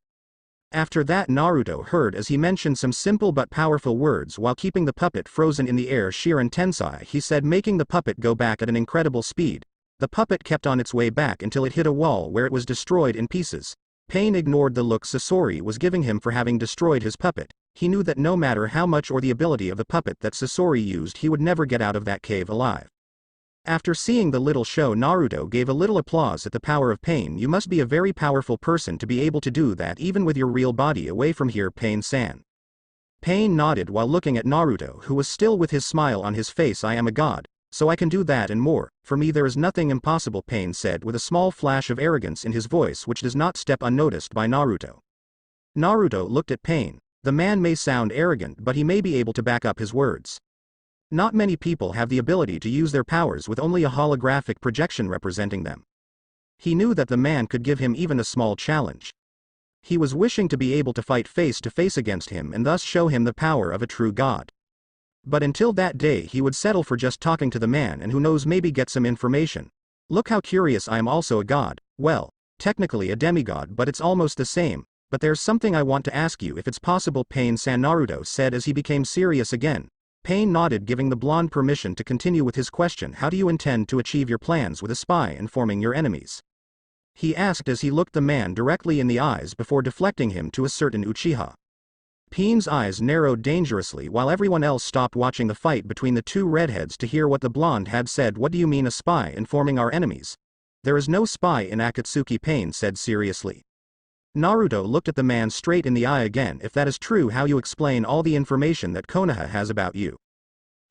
After that, Naruto heard as he mentioned some simple but powerful words while keeping the puppet frozen in the air. Shirin Tensai, he said, making the puppet go back at an incredible speed. The puppet kept on its way back until it hit a wall where it was destroyed in pieces. Pain ignored the look Sasori was giving him for having destroyed his puppet. He knew that no matter how much or the ability of the puppet that Sasori used, he would never get out of that cave alive. After seeing the little show, Naruto gave a little applause at the power of Pain. You must be a very powerful person to be able to do that even with your real body away from here, Pain-san. Pain nodded while looking at Naruto, who was still with his smile on his face. I am a god, so I can do that and more. For me there is nothing impossible, Pain said with a small flash of arrogance in his voice which does not step unnoticed by Naruto. Naruto looked at Pain. The man may sound arrogant but he may be able to back up his words. Not many people have the ability to use their powers with only a holographic projection representing them. He knew that the man could give him even a small challenge. He was wishing to be able to fight face to face against him and thus show him the power of a true god. But until that day he would settle for just talking to the man and who knows maybe get some information. Look how curious, I am also a god, well, technically a demigod but it's almost the same, but there's something I want to ask you if it's possible, Pain-san, Naruto said as he became serious again. Pain nodded, giving the blonde permission to continue with his question. How do you intend to achieve your plans with a spy informing your enemies? He asked as he looked the man directly in the eyes before deflecting him to a certain Uchiha. Pain's eyes narrowed dangerously while everyone else stopped watching the fight between the two redheads to hear what the blonde had said. What do you mean a spy informing our enemies? There is no spy in Akatsuki, Pain said seriously. Naruto looked at the man straight in the eye again. If that is true, how you explain all the information that Konoha has about you?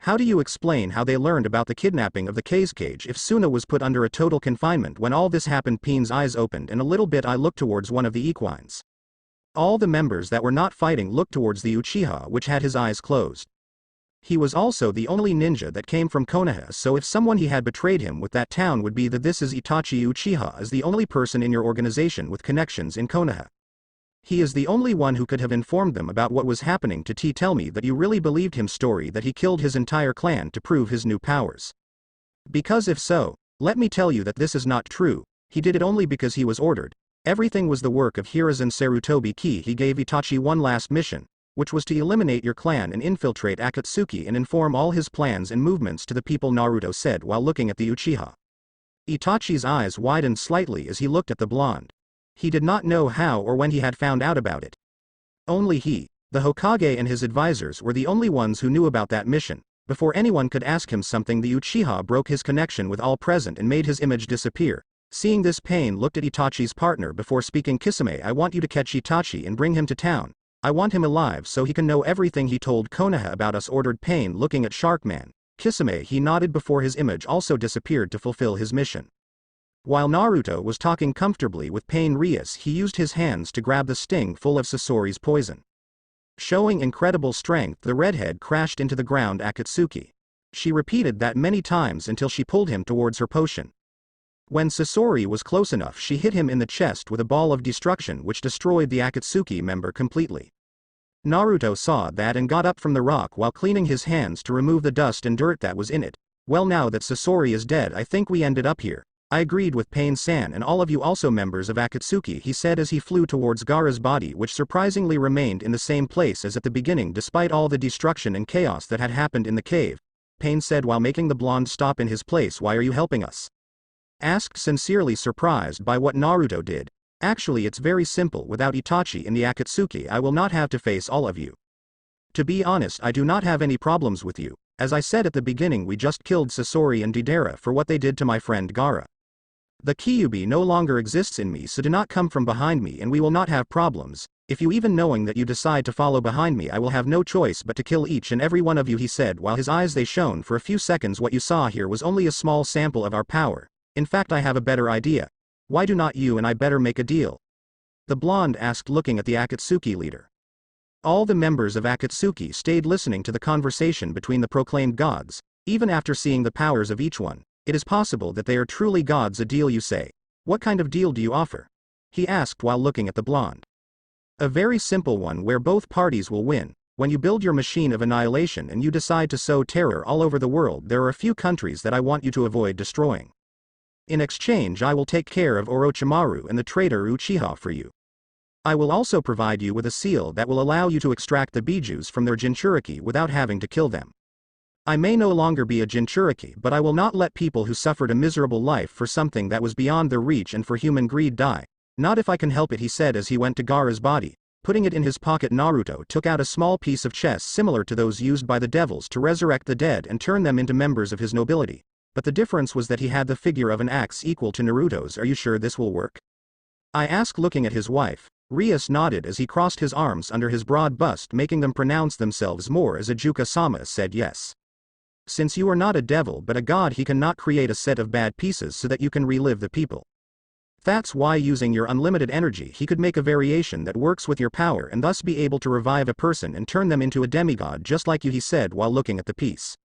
How do you explain how they learned about the kidnapping of the cage if Suna was put under a total confinement when all this happened? Pain's eyes opened and a little bit I looked towards one of the equines. All the members that were not fighting looked towards the Uchiha which had his eyes closed. He was also the only ninja that came from Konoha, so if someone he had betrayed him with that town would be that this is Itachi. Uchiha is the only person in your organization with connections in Konoha. He is the only one who could have informed them about what was happening to T. Tell me that you really believed him story that he killed his entire clan to prove his new powers. Because if so, let me tell you that this is not true, he did it only because he was ordered. Everything was the work of Hiruzen Sarutobi Ki. He gave Itachi one last mission, which was to eliminate your clan and infiltrate Akatsuki and inform all his plans and movements to the people, Naruto said while looking at the Uchiha. Itachi's eyes widened slightly as he looked at the blonde. He did not know how or when he had found out about it. Only he, the Hokage and his advisors were the only ones who knew about that mission. Before anyone could ask him something, the Uchiha broke his connection with all present and made his image disappear. Seeing this, Pain looked at Itachi's partner before speaking. Kisame, I want you to catch Itachi and bring him to town. I want him alive so he can know everything he told Konoha about us, ordered Pain looking at Sharkman. Kisame, he nodded before his image also disappeared to fulfill his mission. While Naruto was talking comfortably with Pain Rias, he used his hands to grab the sting full of Sasori's poison. Showing incredible strength, the redhead crashed into the ground Akatsuki. She repeated that many times until she pulled him towards her potion. When Sasori was close enough, she hit him in the chest with a ball of destruction which destroyed the Akatsuki member completely. Naruto saw that and got up from the rock while cleaning his hands to remove the dust and dirt that was in it. Well, now that Sasori is dead, I think we ended up here. I agreed with Pain-san, and all of you also members of Akatsuki, he said as he flew towards Gaara's body, which surprisingly remained in the same place as at the beginning despite all the destruction and chaos that had happened in the cave. Pain said while making the blonde stop in his place. Why are you helping us? Asked, sincerely surprised by what Naruto did. Actually, it's very simple. Without Itachi in the Akatsuki, I will not have to face all of you. To be honest, I do not have any problems with you. As I said at the beginning, we just killed Sasori and Deidara for what they did to my friend Gaara. The Kyuubi no longer exists in me, so do not come from behind me and we will not have problems. If you even knowing that you decide to follow behind me, I will have no choice but to kill each and every one of you, he said while his eyes they shone for a few seconds. What you saw here was only a small sample of our power. In fact, I have a better idea. Why do not you and I better make a deal? The blonde asked, looking at the Akatsuki leader. All the members of Akatsuki stayed listening to the conversation between the proclaimed gods. Even after seeing the powers of each one, it is possible that they are truly gods. A deal, you say? What kind of deal do you offer? He asked while looking at the blonde. A very simple one where both parties will win. When you build your machine of annihilation and you decide to sow terror all over the world, there are a few countries that I want you to avoid destroying. In exchange, I will take care of Orochimaru and the traitor Uchiha for you. I will also provide you with a seal that will allow you to extract the Bijus from their Jinchuriki without having to kill them. I may no longer be a Jinchuriki, but I will not let people who suffered a miserable life for something that was beyond their reach and for human greed die. Not if I can help it, he said as he went to Gaara's body. Putting it in his pocket, Naruto took out a small piece of chest similar to those used by the devils to resurrect the dead and turn them into members of his nobility. But the difference was that he had the figure of an axe equal to Naruto's. Are you sure this will work? I asked, looking at his wife. Rias nodded as he crossed his arms under his broad bust, making them pronounce themselves more as a Juka-sama, said yes. Since you are not a devil but a god, he cannot create a set of bad pieces so that you can relive the people. That's why using your unlimited energy he could make a variation that works with your power and thus be able to revive a person and turn them into a demigod just like you, he said while looking at the piece.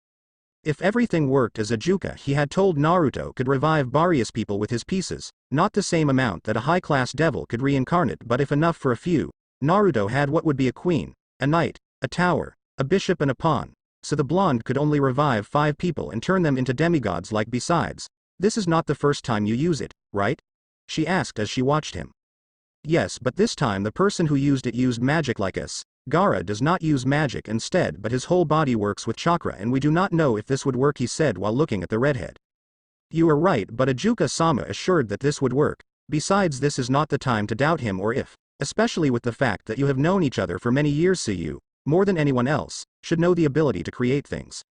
If everything worked as Ajuka, he had told Naruto could revive various people with his pieces, not the same amount that a high-class devil could reincarnate, but if enough for a few. Naruto had what would be a queen, a knight, a tower, a bishop and a pawn, so the blonde could only revive 5 people and turn them into demigods. Like, besides, this is not the first time you use it, right? She asked as she watched him. Yes, but this time the person who used it used magic like us. Gaara does not use magic instead, but his whole body works with chakra, and we do not know if this would work, he said while looking at the redhead. You are right, but Ajuka-sama assured that this would work. Besides, this is not the time to doubt him or if, especially with the fact that you have known each other for many years, so you, more than anyone else, should know the ability to create things.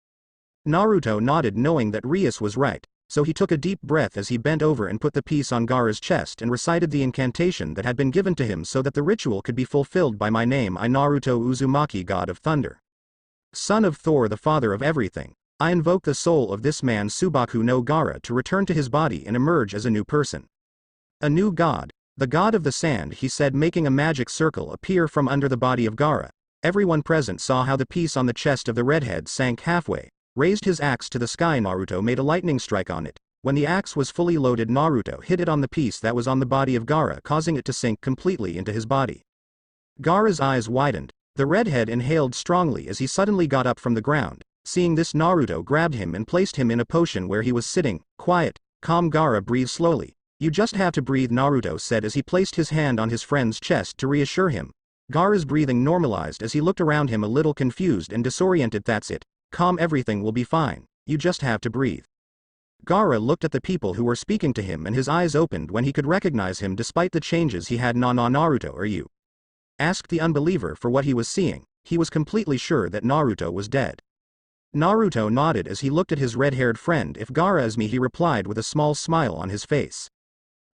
Naruto nodded, knowing that Rias was right, so he took a deep breath as he bent over and put the piece on Gaara's chest and recited the incantation that had been given to him so that the ritual could be fulfilled. By my name, I, Naruto Uzumaki, god of thunder, son of Thor, the father of everything, I invoke the soul of this man Subaku no Gaara to return to his body and emerge as a new person. A new god, the god of the sand, he said, making a magic circle appear from under the body of Gaara. Everyone present saw how the piece on the chest of the redhead sank halfway. Raised his axe to the sky. Naruto made a lightning strike on it. When the axe was fully loaded, Naruto hit it on the piece that was on the body of Gaara, causing it to sink completely into his body. Gaara's eyes widened. The redhead inhaled strongly as he suddenly got up from the ground. Seeing this, Naruto grabbed him and placed him in a potion where he was sitting. Quiet, calm Gaara, breathe slowly. You just have to breathe, Naruto said as he placed his hand on his friend's chest to reassure him. Gaara's breathing normalized as he looked around him, a little confused and disoriented. That's it. Calm, everything will be fine. You just have to breathe. Gaara looked at the people who were speaking to him and his eyes opened when he could recognize him despite the changes he had. Naruto, are you? Asked the unbeliever for what he was seeing. He was completely sure that Naruto was dead. Naruto nodded as he looked at his red-haired friend. If Gaara is me, he replied with a small smile on his face.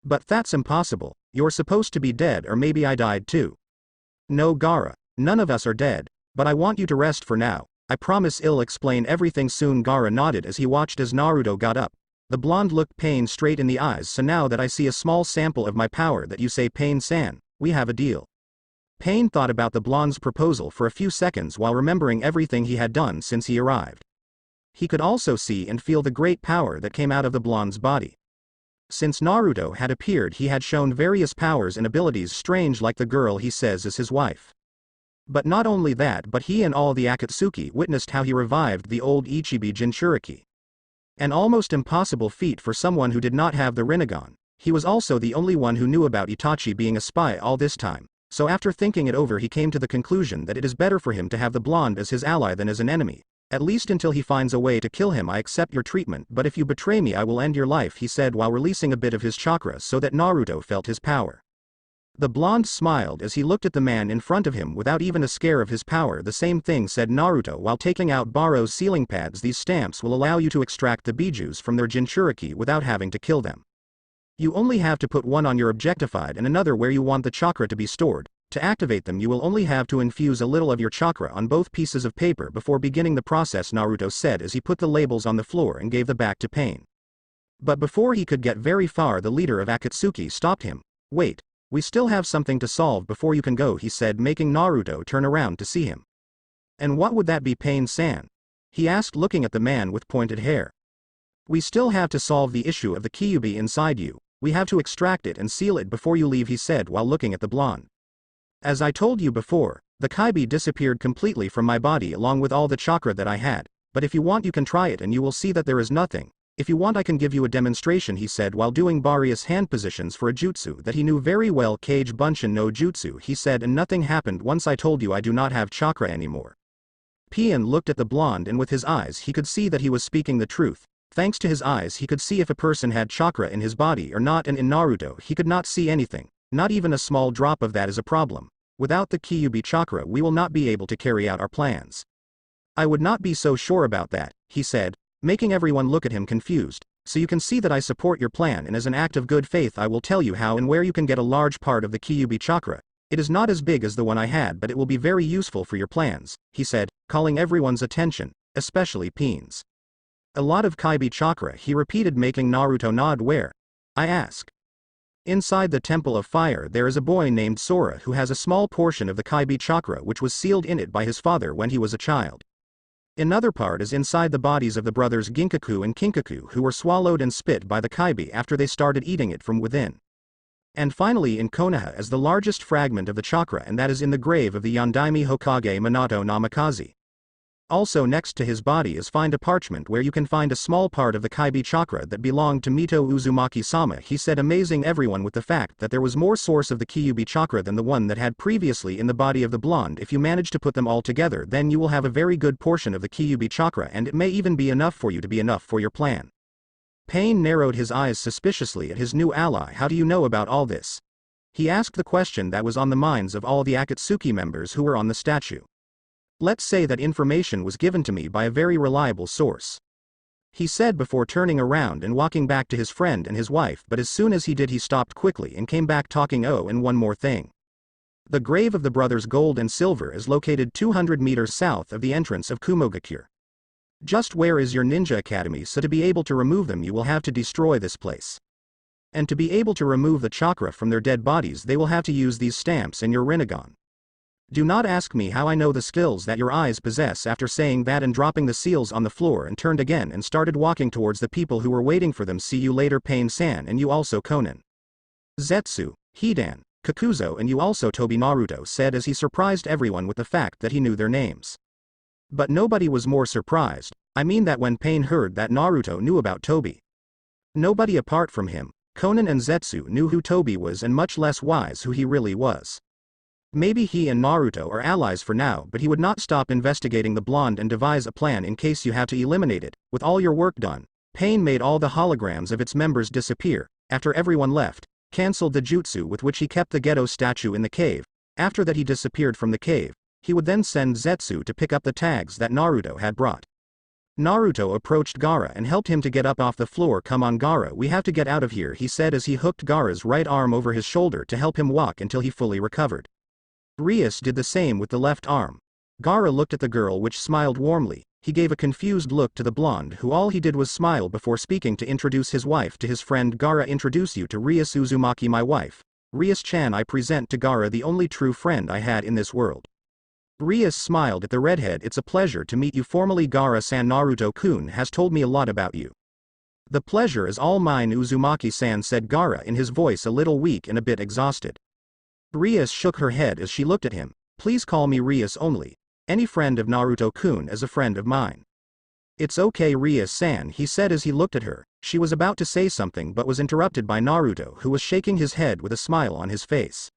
But that's impossible. You're supposed to be dead, or maybe I died too. No, Gaara, none of us are dead, but I want you to rest for now. I promise I'll explain everything soon. Gaara nodded as he watched as Naruto got up. The blonde looked Pain straight in the eyes. So now that I see a small sample of my power that you say, Pain-san, we have a deal. Pain thought about the blonde's proposal for a few seconds while remembering everything he had done since he arrived. He could also see and feel the great power that came out of the blonde's body. Since Naruto had appeared, he had shown various powers and abilities strange like the girl he says is his wife. But not only that, but he and all the Akatsuki witnessed how he revived the old Ichibi Jinchuriki. An almost impossible feat for someone who did not have the Rinnegan. He was also the only one who knew about Itachi being a spy all this time, so after thinking it over he came to the conclusion that it is better for him to have the blonde as his ally than as an enemy, at least until he finds a way to kill him. I accept your treatment, but if you betray me I will end your life, he said while releasing a bit of his chakra so that Naruto felt his power. The blonde smiled as he looked at the man in front of him without even a scare of his power. The same thing, said Naruto while taking out Baro's sealing pads. These stamps will allow you to extract the bijus from their Jinchuriki without having to kill them. You only have to put one on your objectified and another where you want the chakra to be stored. To activate them you will only have to infuse a little of your chakra on both pieces of paper before beginning the process, Naruto said as he put the labels on the floor and gave the back to Pain. But before he could get very far, the leader of Akatsuki stopped him. Wait. We still have something to solve before you can go, he said, making Naruto turn around to see him. And what would that be, Pain-san? He asked, looking at the man with pointed hair. We still have to solve the issue of the Kyuubi inside you. We have to extract it and seal it before you leave, he said while looking at the blonde. As I told you before, the Kyuubi disappeared completely from my body along with all the chakra that I had, but if you want you can try it and you will see that there is nothing. If you want I can give you a demonstration, he said while doing various hand positions for a jutsu that he knew very well. Kage Bunshin no Jutsu, he said, and nothing happened once I told you I do not have chakra anymore. Pian looked at the blonde and with his eyes he could see that he was speaking the truth. Thanks to his eyes he could see if a person had chakra in his body or not, and in Naruto he could not see anything, not even a small drop of that is a problem. Without the Kyuubi chakra we will not be able to carry out our plans. I would not be so sure about that, he said, making everyone look at him confused. So you can see that I support your plan, and as an act of good faith I will tell you how and where you can get a large part of the Kyuubi chakra. It is not as big as the one I had, but it will be very useful for your plans, he said, calling everyone's attention, especially Pain's. A lot of Kaibi chakra, he repeated, making Naruto nod. Where? I asked. Inside the Temple of Fire there is a boy named Sora who has a small portion of the Kaibi chakra which was sealed in it by his father when he was a child. Another part is inside the bodies of the brothers Ginkaku and Kinkaku who were swallowed and spit by the Kaibi after they started eating it from within. And finally in Konoha is the largest fragment of the chakra, and that is in the grave of the Yondaime Hokage Minato Namikaze. Also next to his body is find a parchment where you can find a small part of the Kaibi chakra that belonged to Mito Uzumaki-sama, he said, amazing everyone with the fact that there was more source of the Kyuubi chakra than the one that had previously in the body of the blonde. If you manage to put them all together, then you will have a very good portion of the Kyuubi chakra, and it may even be enough for you to be enough for your plan. Pain narrowed his eyes suspiciously at his new ally. How do you know about all this? He asked the question that was on the minds of all the Akatsuki members who were on the statue. Let's say that information was given to me by a very reliable source, he said before turning around and walking back to his friend and his wife, but as soon as he did he stopped quickly and came back talking. Oh, and one more thing. The grave of the brothers Gold and Silver is located 200 meters south of the entrance of Kumogakure. Just where is your ninja academy? So to be able to remove them you will have to destroy this place. And to be able to remove the chakra from their dead bodies they will have to use these stamps and your Rinnegan. Do not ask me how I know the skills that your eyes possess. After saying that and dropping the seals on the floor, and turned again and started walking towards the people who were waiting for them. See you later, Pain-san, and you also, Konan. Zetsu, Hidan, Kakuzo, and you also, Tobi, Naruto said as he surprised everyone with the fact that he knew their names. But nobody was more surprised, I mean that when Pain heard that Naruto knew about Tobi. Nobody apart from him, Konan and Zetsu, knew who Tobi was, and much less wise who he really was. Maybe he and Naruto are allies for now, but he would not stop investigating the blonde and devise a plan in case you have to eliminate it. With all your work done, Pain made all the holograms of its members disappear. After everyone left, cancelled the jutsu with which he kept the ghetto statue in the cave. After that he disappeared from the cave. He would then send Zetsu to pick up the tags that Naruto had brought. Naruto approached Gaara and helped him to get up off the floor. Come on Gaara, we have to get out of here, he said as he hooked Gaara's right arm over his shoulder to help him walk until he fully recovered. Rias did the same with the left arm. Gaara looked at the girl, which smiled warmly. He gave a confused look to the blonde, who all he did was smile before speaking to introduce his wife to his friend. Gaara, introduce you to Rias Uzumaki, my wife. Rias-chan, I present to Gaara the only true friend I had in this world. Rias smiled at the redhead. It's a pleasure to meet you formally, Gaara-san. Naruto-kun has told me a lot about you. The pleasure is all mine, Uzumaki-san, said Gaara in his voice a little weak and a bit exhausted. Rias shook her head as she looked at him. Please call me Rias only. Any friend of Naruto-kun is a friend of mine. It's okay, Rias-san, he said as he looked at her. She was about to say something but was interrupted by Naruto, who was shaking his head with a smile on his face.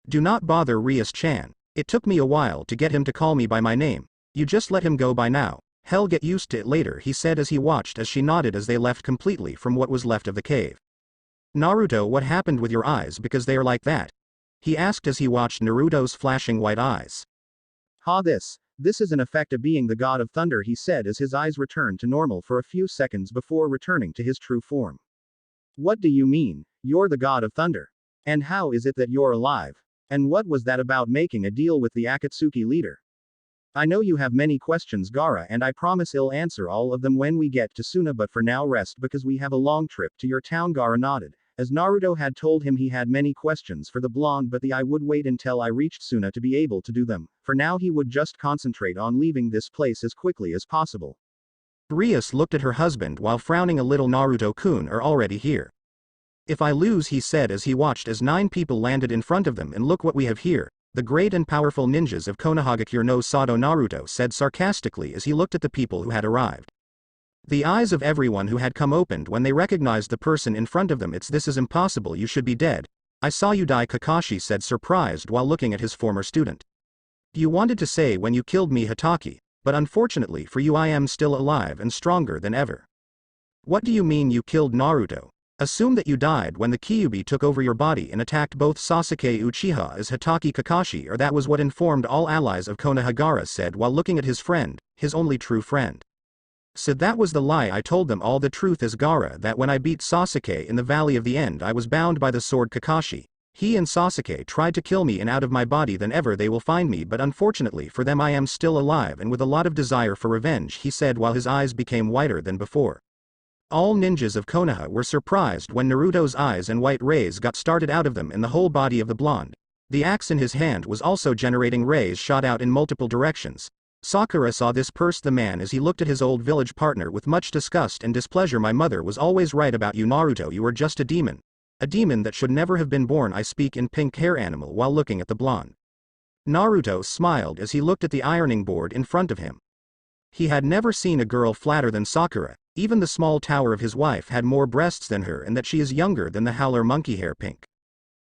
Do not bother, Rias-chan. It took me a while to get him to call me by my name. You just let him go by now. Hell, get used to it later, he said as he watched as she nodded as they left completely from what was left of the cave. Naruto, what happened with your eyes, because they are like that? He asked as he watched Naruto's flashing white eyes. This is an effect of being the god of thunder, he said as his eyes returned to normal for a few seconds before returning to his true form. What do you mean? You're the god of thunder. And how is it that you're alive? And what was that about making a deal with the Akatsuki leader? I know you have many questions, Gaara, and I promise I'll answer all of them when we get to Suna, but for now rest because we have a long trip to your town. Gaara nodded, as Naruto had told him he had many questions for the blonde, but I would wait until I reached Suna to be able to do them. For now he would just concentrate on leaving this place as quickly as possible. Rias looked at her husband while frowning a little. Naruto-kun are already here. If I lose, he said as he watched as 9 people landed in front of them, and look what we have here. The great and powerful ninjas of Konohagakure no Sado, Naruto said sarcastically as he looked at the people who had arrived. The eyes of everyone who had come opened when they recognized the person in front of them. This is impossible, you should be dead. I saw you die, Kakashi said, surprised while looking at his former student. You wanted to say when you killed me, Hatake, but unfortunately for you I am still alive and stronger than ever. What do you mean you killed Naruto? Assume that you died when the Kyuubi took over your body and attacked both Sasuke Uchiha as Hatake Kakashi, or that was what informed all allies of Konoha. Gaara said while looking at his friend, his only true friend. So that was the lie I told them. All the truth is, Gaara, that when I beat Sasuke in the Valley of the End I was bound by the sword, Kakashi. He and Sasuke tried to kill me and out of my body than ever they will find me, but unfortunately for them I am still alive and with a lot of desire for revenge, he said while his eyes became whiter than before. All ninjas of Konoha were surprised when Naruto's eyes and white rays got started out of them and the whole body of the blonde. The axe in his hand was also generating rays shot out in multiple directions. Sakura saw this, pursed the man as he looked at his old village partner with much disgust and displeasure. My mother was always right about you, Naruto. You are just a demon. A demon that should never have been born. I speak in pink hair animal while looking at the blonde. Naruto smiled as he looked at the ironing board in front of him. He had never seen a girl flatter than Sakura. Even the small tower of his wife had more breasts than her, and that she is younger than the howler monkey hair pink.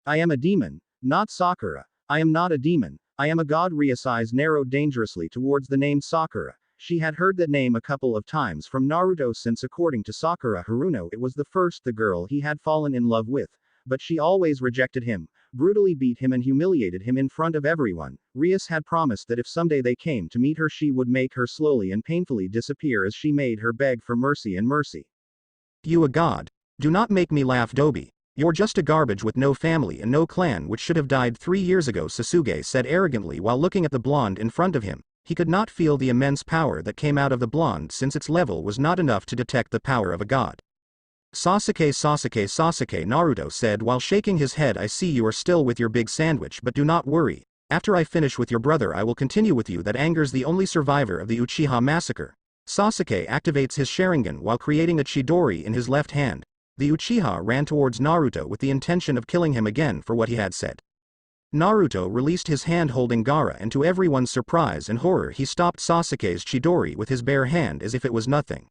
I am a demon, not Sakura. I am not a demon. I am a god. Ria's eyes narrowed dangerously towards the name Sakura. She had heard that name a couple of times from Naruto since, according to Sakura Haruno, it was the girl he had fallen in love with, but she always rejected him, brutally beat him and humiliated him in front of everyone. Rias had promised that if someday they came to meet her she would make her slowly and painfully disappear as she made her beg for mercy and mercy. You a god? Do not make me laugh, Dobi. You're just a garbage with no family and no clan, which should have died 3 years ago, Sasuke said arrogantly while looking at the blonde in front of him. He could not feel the immense power that came out of the blonde since its level was not enough to detect the power of a god. Sasuke, Naruto said while shaking his head. I see you are still with your big sandwich, but do not worry. After I finish with your brother I will continue with you. That angers the only survivor of the Uchiha massacre. Sasuke activates his Sharingan while creating a Chidori in his left hand. The Uchiha ran towards Naruto with the intention of killing him again for what he had said. Naruto released his hand holding Gaara, and to everyone's surprise and horror he stopped Sasuke's Chidori with his bare hand as if it was nothing.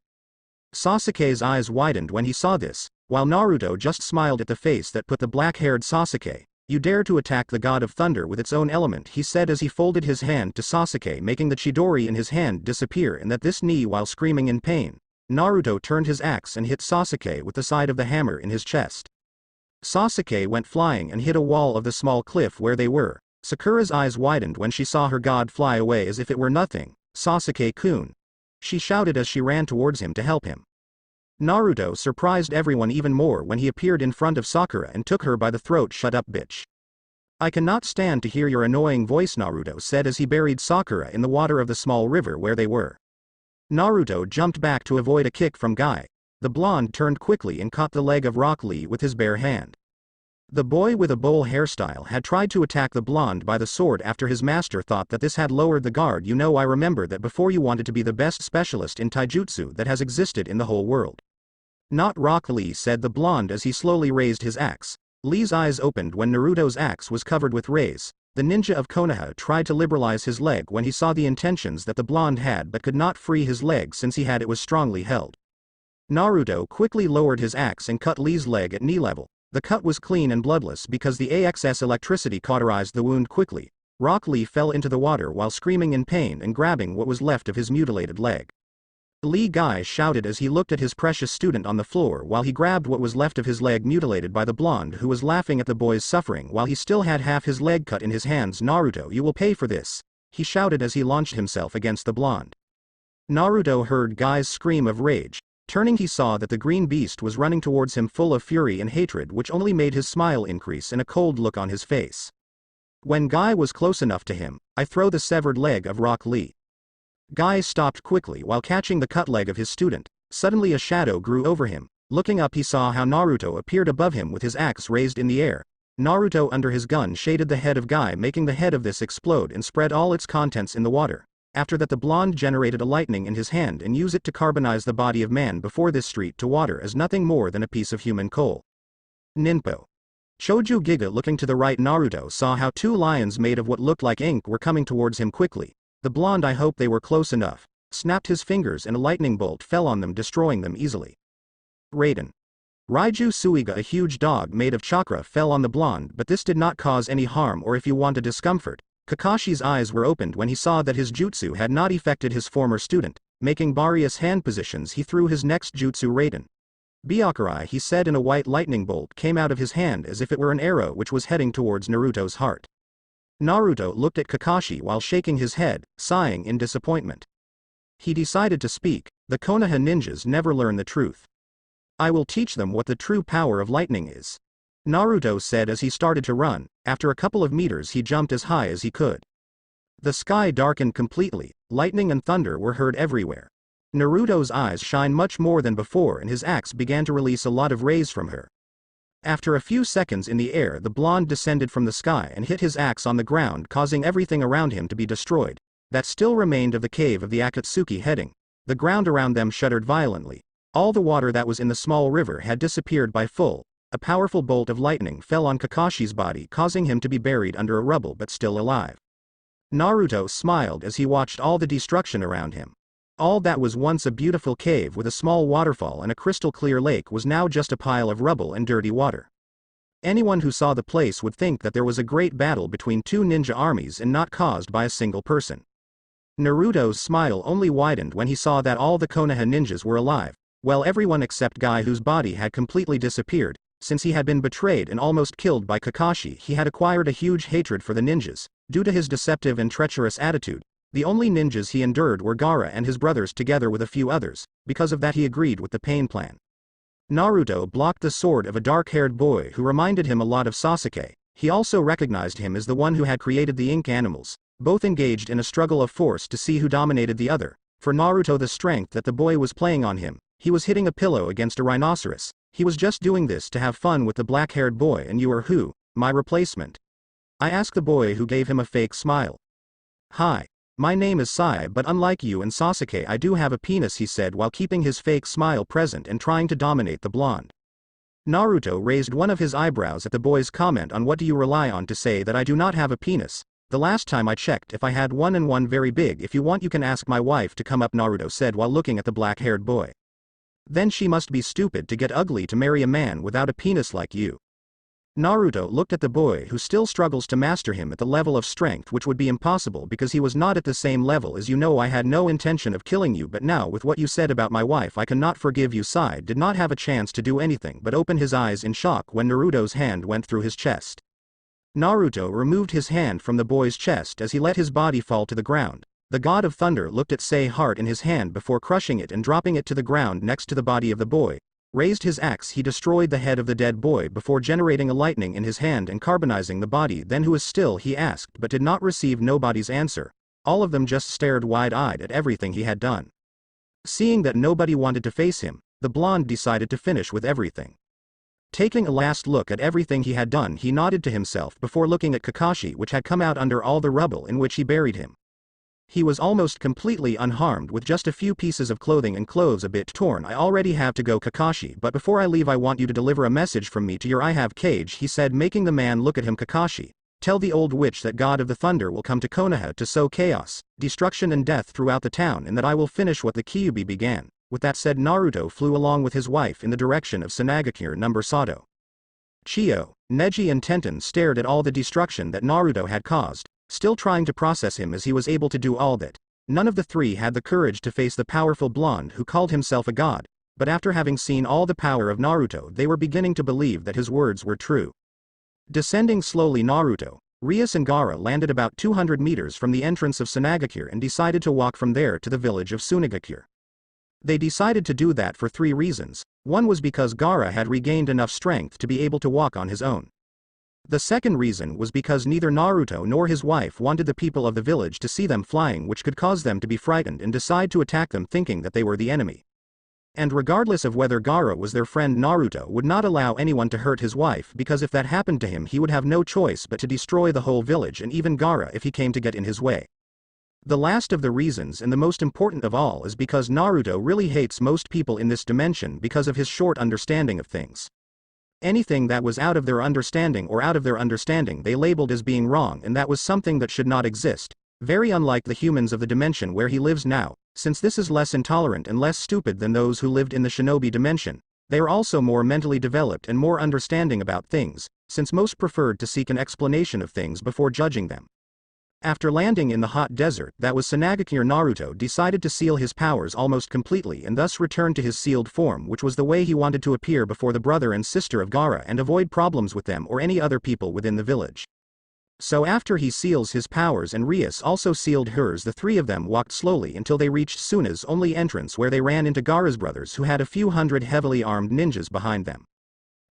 Sasuke's eyes widened when he saw this, while Naruto just smiled at the face that put the black-haired Sasuke. You dare to attack the god of thunder with its own element, he said as he folded his hand to Sasuke, making the Chidori in his hand disappear, and at this knee while screaming in pain. Naruto turned his axe and hit Sasuke with the side of the hammer in his chest. Sasuke went flying and hit a wall of the small cliff where they were. Sakura's eyes widened when she saw her god fly away as if it were nothing. Sasuke-kun, she shouted as she ran towards him to help him. Naruto surprised everyone even more when he appeared in front of Sakura and took her by the throat. Shut up, bitch. I cannot stand to hear your annoying voice, Naruto said as he buried Sakura in the water of the small river where they were. Naruto jumped back to avoid a kick from Guy. The blonde turned quickly and caught the leg of Rock Lee with his bare hand. The boy with a bowl hairstyle had tried to attack the blonde by the sword after his master thought that this had lowered the guard. You know, I remember that before you wanted to be the best specialist in taijutsu that has existed in the whole world. Not Rock Lee, said the blonde as he slowly raised his axe. Lee's eyes opened when Naruto's axe was covered with rays. The ninja of Konoha tried to liberalize his leg when he saw the intentions that the blonde had but could not free his leg since it was strongly held. Naruto quickly lowered his axe and cut Lee's leg at knee level. The cut was clean and bloodless because the AXS electricity cauterized the wound quickly. Rock Lee fell into the water while screaming in pain and grabbing what was left of his mutilated leg. Lee Guy shouted as he looked at his precious student on the floor while he grabbed what was left of his leg mutilated by the blonde, who was laughing at the boy's suffering while he still had half his leg cut in his hands. Naruto, you will pay for this, he shouted as he launched himself against the blonde. Naruto heard Guy's scream of rage. Turning, he saw that the green beast was running towards him full of fury and hatred, which only made his smile increase and a cold look on his face. When Guy was close enough to him, I throw the severed leg of Rock Lee. Guy stopped quickly while catching the cut leg of his student. Suddenly a shadow grew over him. Looking up, he saw how Naruto appeared above him with his axe raised in the air. Naruto under his gun shaded the head of Guy, making the head of this explode and spread all its contents in the water. After that, the blonde generated a lightning in his hand and used it to carbonize the body of man before this street to water as nothing more than a piece of human coal. Ninpo. Choju Giga, looking to the right, Naruto saw how 2 lions made of what looked like ink were coming towards him quickly. The blonde, I hope they were close enough, snapped his fingers and a lightning bolt fell on them, destroying them easily. Raiden. Raiju Suiga, a huge dog made of chakra, fell on the blonde, but this did not cause any harm or, if you want, a discomfort. Kakashi's eyes were opened when he saw that his jutsu had not affected his former student. Making various hand positions, he threw his next jutsu, Raiden. Byakurai, he said, and a white lightning bolt came out of his hand as if it were an arrow which was heading towards Naruto's heart. Naruto looked at Kakashi while shaking his head, sighing in disappointment. He decided to speak. The Konoha ninjas never learn the truth. I will teach them what the true power of lightning is. Naruto said as he started to run. After a couple of meters he jumped as high as he could. The sky darkened completely, lightning and thunder were heard everywhere. Naruto's eyes shined much more than before and his axe began to release a lot of rays from her. After a few seconds in the air the blonde descended from the sky and hit his axe on the ground, causing everything around him to be destroyed. That still remained of the cave of the Akatsuki heading. The ground around them shuddered violently. All the water that was in the small river had disappeared by full. A powerful bolt of lightning fell on Kakashi's body, causing him to be buried under a rubble but still alive. Naruto smiled as he watched all the destruction around him. All that was once a beautiful cave with a small waterfall and a crystal clear lake was now just a pile of rubble and dirty water. Anyone who saw the place would think that there was a great battle between two ninja armies and not caused by a single person. Naruto's smile only widened when he saw that all the Konoha ninjas were alive, well, everyone except Guy, whose body had completely disappeared. Since he had been betrayed and almost killed by Kakashi, he had acquired a huge hatred for the ninjas. Due to his deceptive and treacherous attitude, the only ninjas he endured were Gaara and his brothers together with a few others. Because of that he agreed with the pain plan. Naruto blocked the sword of a dark-haired boy who reminded him a lot of Sasuke. He also recognized him as the one who had created the ink animals. Both engaged in a struggle of force to see who dominated the other. For Naruto, the strength that the boy was playing on him, he was hitting a pillow against a rhinoceros. He was just doing this to have fun with the black-haired boy. And you are who? My replacement? I asked the boy, who gave him a fake smile. Hi. My name is Sai, but unlike you and Sasuke I do have a penis, he said while keeping his fake smile present and trying to dominate the blonde. Naruto raised one of his eyebrows at the boy's comment on what do you rely on to say that I do not have a penis. The last time I checked if I had one, and one very big. If you want you can ask my wife to come up, Naruto said while looking at the black-haired boy. Then she must be stupid to get ugly to marry a man without a penis like you. Naruto looked at the boy, who still struggles to master him at the level of strength, which would be impossible because he was not at the same level as you. Know I had no intention of killing you, but now with what you said about my wife I cannot forgive you. Sai did not have a chance to do anything but open his eyes in shock when Naruto's hand went through his chest. Naruto removed his hand from the boy's chest as he let his body fall to the ground. The God of Thunder looked at Sei's heart in his hand before crushing it and dropping it to the ground next to the body of the boy. Raised his axe, he destroyed the head of the dead boy before generating a lightning in his hand and carbonizing the body. Then who is still, he asked, but did not receive nobody's answer. All of them just stared wide-eyed at everything he had done. Seeing that nobody wanted to face him, the blonde decided to finish with everything. Taking a last look at everything he had done, he nodded to himself before looking at Kakashi, which had come out under all the rubble in which he buried him. He was almost completely unharmed with just a few pieces of clothing and clothes a bit torn. I already have to go, Kakashi, but before I leave I want you to deliver a message from me to your I have cage, he said, making the man look at him. Kakashi, tell the old witch that God of the Thunder will come to Konoha to sow chaos, destruction and death throughout the town, and that I will finish what the Kyuubi began. With that said, Naruto flew along with his wife in the direction of Sunagakure No. Sato. Chio, Neji and Tenten stared at all the destruction that Naruto had caused, still trying to process him as he was able to do all that. None of the three had the courage to face the powerful blonde who called himself a god, but after having seen all the power of Naruto they were beginning to believe that his words were true. Descending slowly, Naruto, Rias and Gaara landed about 200 meters from the entrance of Sunagakure and decided to walk from there to the village of Sunagakure. They decided to do that for 3 reasons. One was because Gaara had regained enough strength to be able to walk on his own. The second reason was because neither Naruto nor his wife wanted the people of the village to see them flying, which could cause them to be frightened and decide to attack them thinking that they were the enemy. And regardless of whether Gaara was their friend, Naruto would not allow anyone to hurt his wife, because if that happened to him he would have no choice but to destroy the whole village and even Gaara if he came to get in his way. The last of the reasons, and the most important of all, is because Naruto really hates most people in this dimension because of his short understanding of things. Anything that was out of their understanding or out of their understanding they labeled as being wrong, and that was something that should not exist. Very unlike the humans of the dimension where he lives now, since this is less intolerant and less stupid than those who lived in the shinobi dimension. They are also more mentally developed and more understanding about things, since most preferred to seek an explanation of things before judging them. After landing in the hot desert that was Sunagakure, Naruto decided to seal his powers almost completely and thus return to his sealed form, which was the way he wanted to appear before the brother and sister of Gaara and avoid problems with them or any other people within the village. So after he seals his powers and Rias also sealed hers, the 3 of them walked slowly until they reached Suna's only entrance, where they ran into Gaara's brothers, who had a few hundred heavily armed ninjas behind them.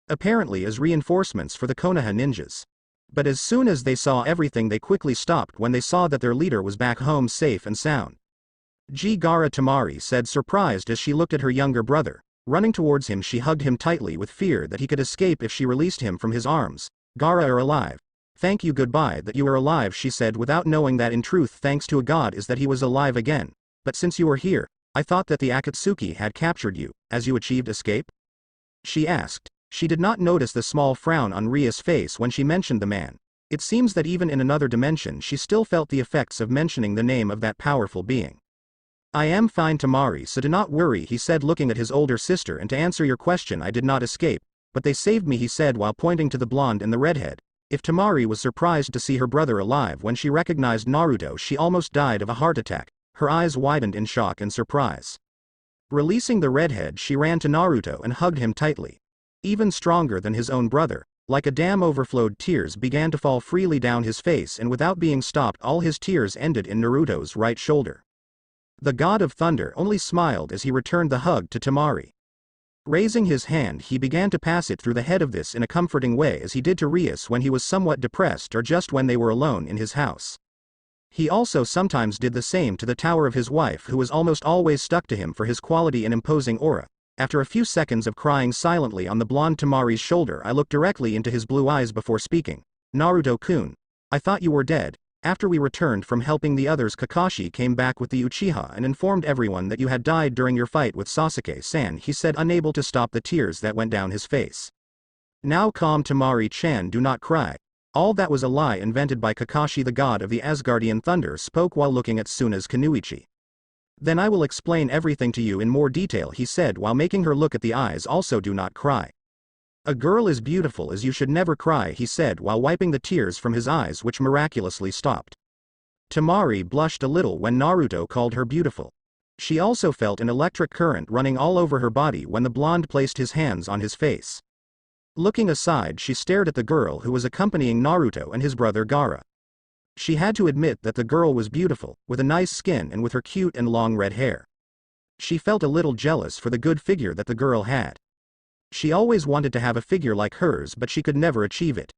apparently as reinforcements for the Konoha ninjas. But as soon as they saw everything they quickly stopped when they saw that their leader was back home safe and sound. Gaara, Tamari said, surprised as she looked at her younger brother. Running towards him, she hugged him tightly with fear that he could escape if she released him from his arms. Gaara are alive. Thank you, goodbye that you are alive, she said, without knowing that in truth thanks to a god is that he was alive again. But since you are here, I thought that the Akatsuki had captured you, as you achieved escape? She asked. She did not notice the small frown on Ria's face when she mentioned the man. It seems that even in another dimension she still felt the effects of mentioning the name of that powerful being. I am fine, Tamari, so do not worry, he said, looking at his older sister, and to answer your question, I did not escape, but they saved me, he said while pointing to the blonde and the redhead. If Tamari was surprised to see her brother alive when she recognized Naruto, she almost died of a heart attack. Her eyes widened in shock and surprise. Releasing the redhead, she ran to Naruto and hugged him tightly. Even stronger than his own brother, like a dam overflowed, tears began to fall freely down his face, and without being stopped all his tears ended in Naruto's right shoulder. The god of thunder only smiled as he returned the hug to Tamari. Raising his hand, he began to pass it through the head of this in a comforting way, as he did to Rias when he was somewhat depressed or just when they were alone in his house. He also sometimes did the same to the tower of his wife, who was almost always stuck to him for his quality and imposing aura. After a few seconds of crying silently on the blonde Tamari's shoulder, I looked directly into his blue eyes before speaking. Naruto-kun, I thought you were dead. After we returned from helping the others, Kakashi came back with the Uchiha and informed everyone that you had died during your fight with Sasuke-san, he said, unable to stop the tears that went down his face. Now calm, Tamari-chan, do not cry. All that was a lie invented by Kakashi. The god of the Asgardian thunder spoke while looking at Suna's Kunoichi. Then I will explain everything to you in more detail, he said while making her look at the eyes. Also do not cry. A girl is beautiful as you should never cry, he said while wiping the tears from his eyes, which miraculously stopped. Tamari blushed a little when Naruto called her beautiful. She also felt an electric current running all over her body when the blonde placed his hands on his face. Looking aside, she stared at the girl who was accompanying Naruto and his brother Gaara. She had to admit that the girl was beautiful, with a nice skin and with her cute and long red hair. She felt a little jealous for the good figure that the girl had. She always wanted to have a figure like hers, but she could never achieve it.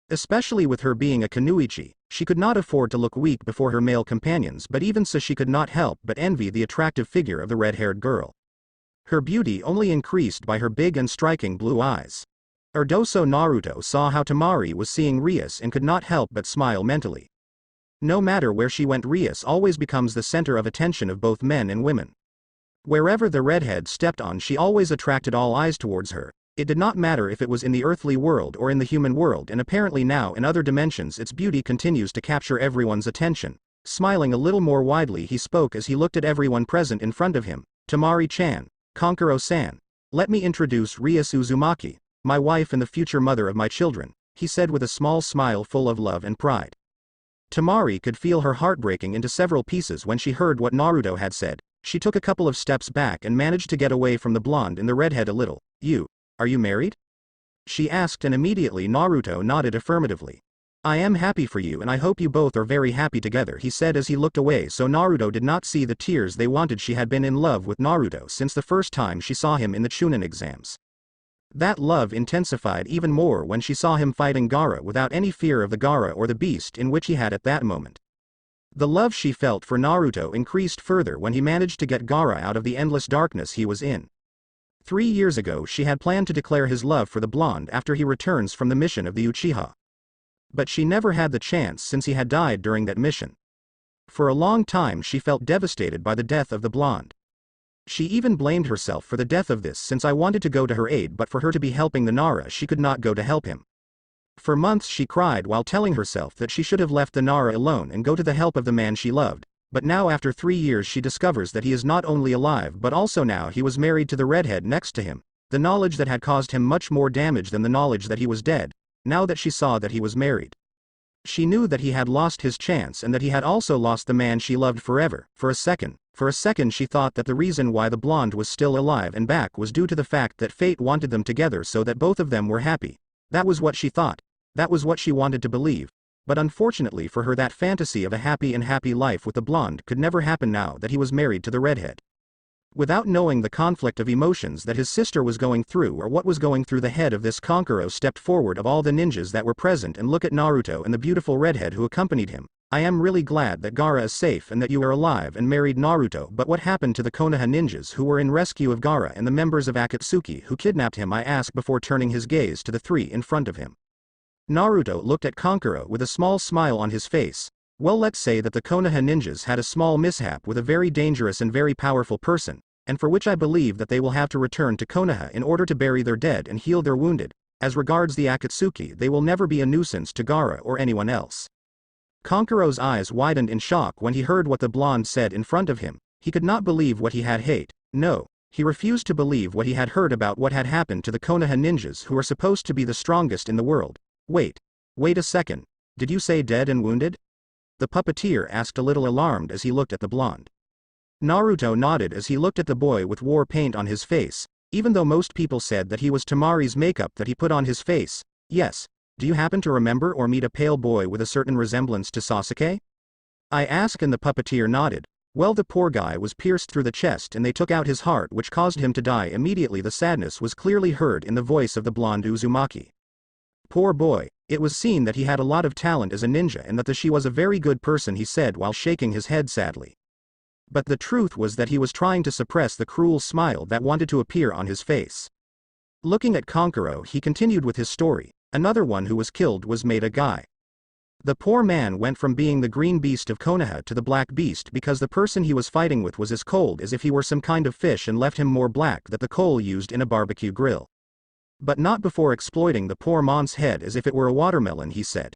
Especially with her being a Kunoichi, she could not afford to look weak before her male companions, but even so she could not help but envy the attractive figure of the red-haired girl. Her beauty only increased by her big and striking blue eyes. Erdoso Naruto saw how Tamari was seeing Rias and could not help but smile mentally. No matter where she went, Rias always becomes the center of attention of both men and women. Wherever the redhead stepped on, she always attracted all eyes towards her. It did not matter if it was in the earthly world or in the human world, and apparently now in other dimensions its beauty continues to capture everyone's attention. Smiling a little more widely, he spoke as he looked at everyone present in front of him. Tamari-chan, Kankuro-san, let me introduce Rias Uzumaki, my wife and the future mother of my children, he said with a small smile full of love and pride. Tamari could feel her heart breaking into several pieces when she heard what Naruto had said. She took a couple of steps back and managed to get away from the blonde and the redhead a little. Are you married? She asked, and immediately Naruto nodded affirmatively. I am happy for you and I hope you both are very happy together, he said as he looked away so Naruto did not see the tears they wanted. She had been in love with Naruto since the first time she saw him in the Chunin exams. That love intensified even more when she saw him fighting Gaara without any fear of the Gaara or the beast in which he had at that moment. The love she felt for Naruto increased further when he managed to get Gaara out of the endless darkness he was in. 3 years ago she had planned to declare his love for the blonde after he returns from the mission of the Uchiha. But she never had the chance since he had died during that mission. For a long time she felt devastated by the death of the blonde. She even blamed herself for the death of this, since I wanted to go to her aid, but for her to be helping the Nara she could not go to help him. For months she cried while telling herself that she should have left the Nara alone and go to the help of the man she loved, but now after 3 years she discovers that he is not only alive but also now he was married to the redhead next to him. The knowledge that had caused him much more damage than the knowledge that he was dead, now that she saw that he was married. She knew that he had lost his chance and that he had also lost the man she loved forever. For a second she thought that the reason why the blonde was still alive and back was due to the fact that fate wanted them together so that both of them were happy. That was what she thought. That was what she wanted to believe. But unfortunately for her, that fantasy of a happy life with the blonde could never happen now that he was married to the redhead. Without knowing the conflict of emotions that his sister was going through or what was going through the head of this Kankuro stepped forward of all the ninjas that were present and looked at Naruto and the beautiful redhead who accompanied him. I am really glad that Gaara is safe and that you are alive and married Naruto, but what happened to the Konoha ninjas who were in rescue of Gaara and the members of Akatsuki who kidnapped him? I asked before turning his gaze to the three in front of him. Naruto looked at Kankuro with a small smile on his face. Well, let's say that the Konoha ninjas had a small mishap with a very dangerous and very powerful person, and for which I believe that they will have to return to Konoha in order to bury their dead and heal their wounded. As regards the Akatsuki, they will never be a nuisance to Gaara or anyone else. Kankuro's eyes widened in shock when he heard what the blonde said in front of him. He could not believe what he had heard. No, he refused to believe what he had heard about what had happened to the Konoha ninjas who are supposed to be the strongest in the world. Wait a second. Did you say dead and wounded? The puppeteer asked, a little alarmed as he looked at the blonde. Naruto nodded as he looked at the boy with war paint on his face, even though most people said that he was Tamari's makeup that he put on his face. Yes. Do you happen to remember or meet a pale boy with a certain resemblance to Sasuke? I asked, and the puppeteer nodded. Well, the poor guy was pierced through the chest and they took out his heart, which caused him to die immediately. The sadness was clearly heard in the voice of the blonde Uzumaki. Poor boy. It was seen that he had a lot of talent as a ninja and that she was a very good person, he said while shaking his head sadly. But the truth was that he was trying to suppress the cruel smile that wanted to appear on his face. Looking at Kankuro, he continued with his story. Another one who was killed was made a guy. The poor man went from being the green beast of Konoha to the black beast because the person he was fighting with was as cold as if he were some kind of fish and left him more black than the coal used in a barbecue grill. But not before exploiting the poor man's head as if it were a watermelon, he said.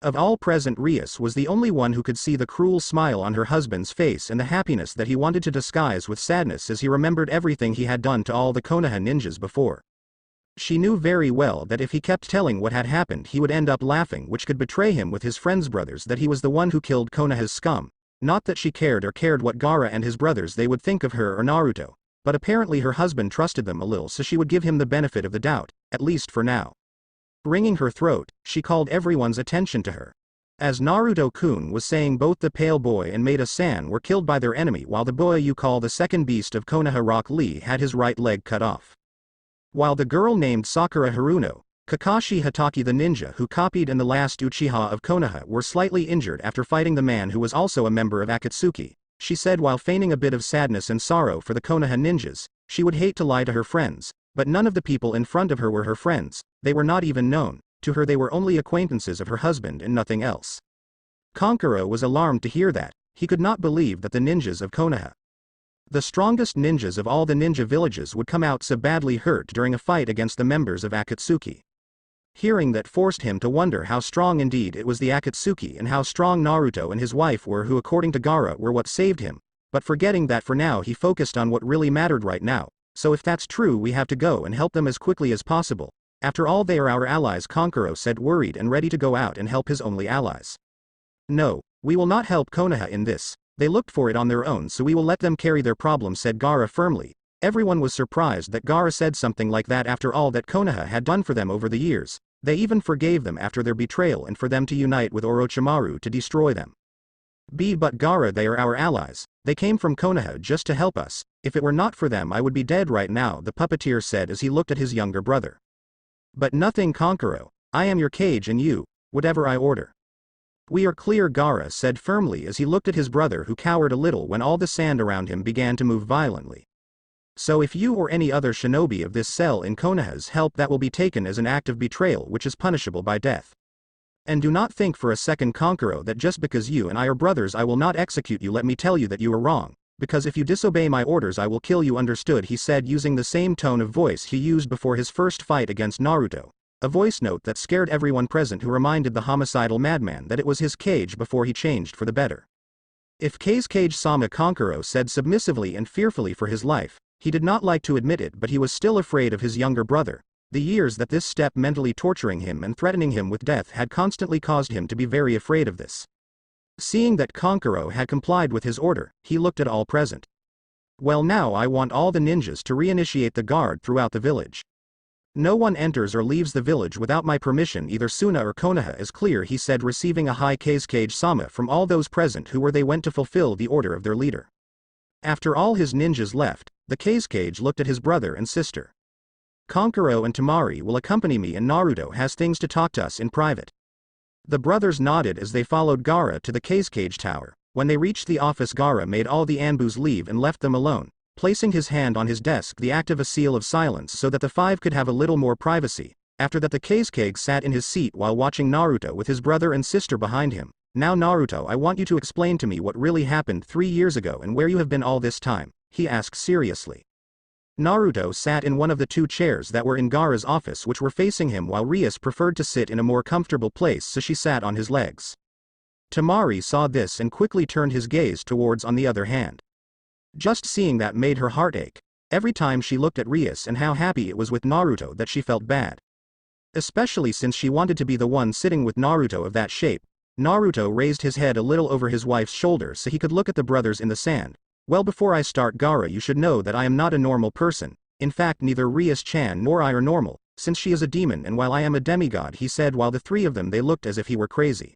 Of all present, Rias was the only one who could see the cruel smile on her husband's face and the happiness that he wanted to disguise with sadness as he remembered everything he had done to all the Konoha ninjas before. She knew very well that if he kept telling what had happened he would end up laughing, which could betray him with his friend's brothers that he was the one who killed Konoha's scum. Not that she cared what Gaara and his brothers they would think of her or Naruto, but apparently her husband trusted them a little, so she would give him the benefit of the doubt, at least for now. Wringing her throat, she called everyone's attention to her. As Naruto-kun was saying, both the pale boy and Maida-san were killed by their enemy, while the boy you call the second beast of Konoha, Rock Lee, had his right leg cut off. While the girl named Sakura Haruno, Kakashi Hatake the ninja who copied and the last Uchiha of Konoha were slightly injured after fighting the man who was also a member of Akatsuki, she said while feigning a bit of sadness and sorrow for the Konoha ninjas. She would hate to lie to her friends, but none of the people in front of her were her friends, they were not even known, to her they were only acquaintances of her husband and nothing else. Kankuro was alarmed to hear that. He could not believe that the ninjas of Konoha, the strongest ninjas of all the ninja villages, would come out so badly hurt during a fight against the members of Akatsuki. Hearing that forced him to wonder how strong indeed it was the Akatsuki and how strong Naruto and his wife were, who according to Gaara were what saved him, but forgetting that for now he focused on what really mattered right now. So if that's true, we have to go and help them as quickly as possible. After all, they are our allies, Kankuro said, worried and ready to go out and help his only allies. No, we will not help Konoha in this. They looked for it on their own, so we will let them carry their problem, said Gaara firmly. Everyone was surprised that Gaara said something like that after all that Konoha had done for them over the years. They even forgave them after their betrayal and for them to unite with Orochimaru to destroy them. But Gaara, they are our allies. They came from Konoha just to help us. If it were not for them I would be dead right now, the puppeteer said as he looked at his younger brother. But nothing, Kankuro. I am your cage and you, whatever I order. We are clear, Gaara said firmly as he looked at his brother, who cowered a little when all the sand around him began to move violently. So if you or any other shinobi of this cell in Konoha's help, that will be taken as an act of betrayal which is punishable by death. And do not think for a second, Kankuro, that just because you and I are brothers I will not execute you. Let me tell you that you are wrong, because if you disobey my orders I will kill you, understood, he said using the same tone of voice he used before his first fight against Naruto. A voice note that scared everyone present, who reminded the homicidal madman that it was his cage before he changed for the better. If K's cage-sama, Kankuro said submissively and fearfully for his life. He did not like to admit it, but he was still afraid of his younger brother. The years that this step mentally torturing him and threatening him with death had constantly caused him to be very afraid of this. Seeing that Kankuro had complied with his order, he looked at all present. Well, now I want all the ninjas to reinitiate the guard throughout the village. No one enters or leaves the village without my permission, either Suna or Konoha is clear, he said, receiving a high cage-sama from all those present who were they went to fulfill the order of their leader. After all his ninjas left, the Kazekage looked at his brother and sister. Kankuro and Temari will accompany me and Naruto has things to talk to us in private. The brothers nodded as they followed Gaara to the Kazekage tower. When they reached the office, Gaara made all the Anbus leave and left them alone, placing his hand on his desk, the act of a seal of silence so that the five could have a little more privacy. After that, the Kazekage sat in his seat while watching Naruto with his brother and sister behind him. Now Naruto, I want you to explain to me what really happened 3 years ago and where you have been all this time, he asked seriously. Naruto sat in one of the 2 chairs that were in Gaara's office which were facing him, while Rias preferred to sit in a more comfortable place, so she sat on his legs. Temari saw this and quickly turned his gaze towards on the other hand. Just seeing that made her heart ache. Every time she looked at Rias and how happy it was with Naruto that she felt bad. Especially since she wanted to be the one sitting with Naruto of that shape. Naruto raised his head a little over his wife's shoulder so he could look at the brothers in the sand. Well, before I start, Gaara, you should know that I am not a normal person. In fact, neither Rias-chan nor I are normal, since she is a demon and while I am a demigod, he said, while the 3 of them they looked as if he were crazy.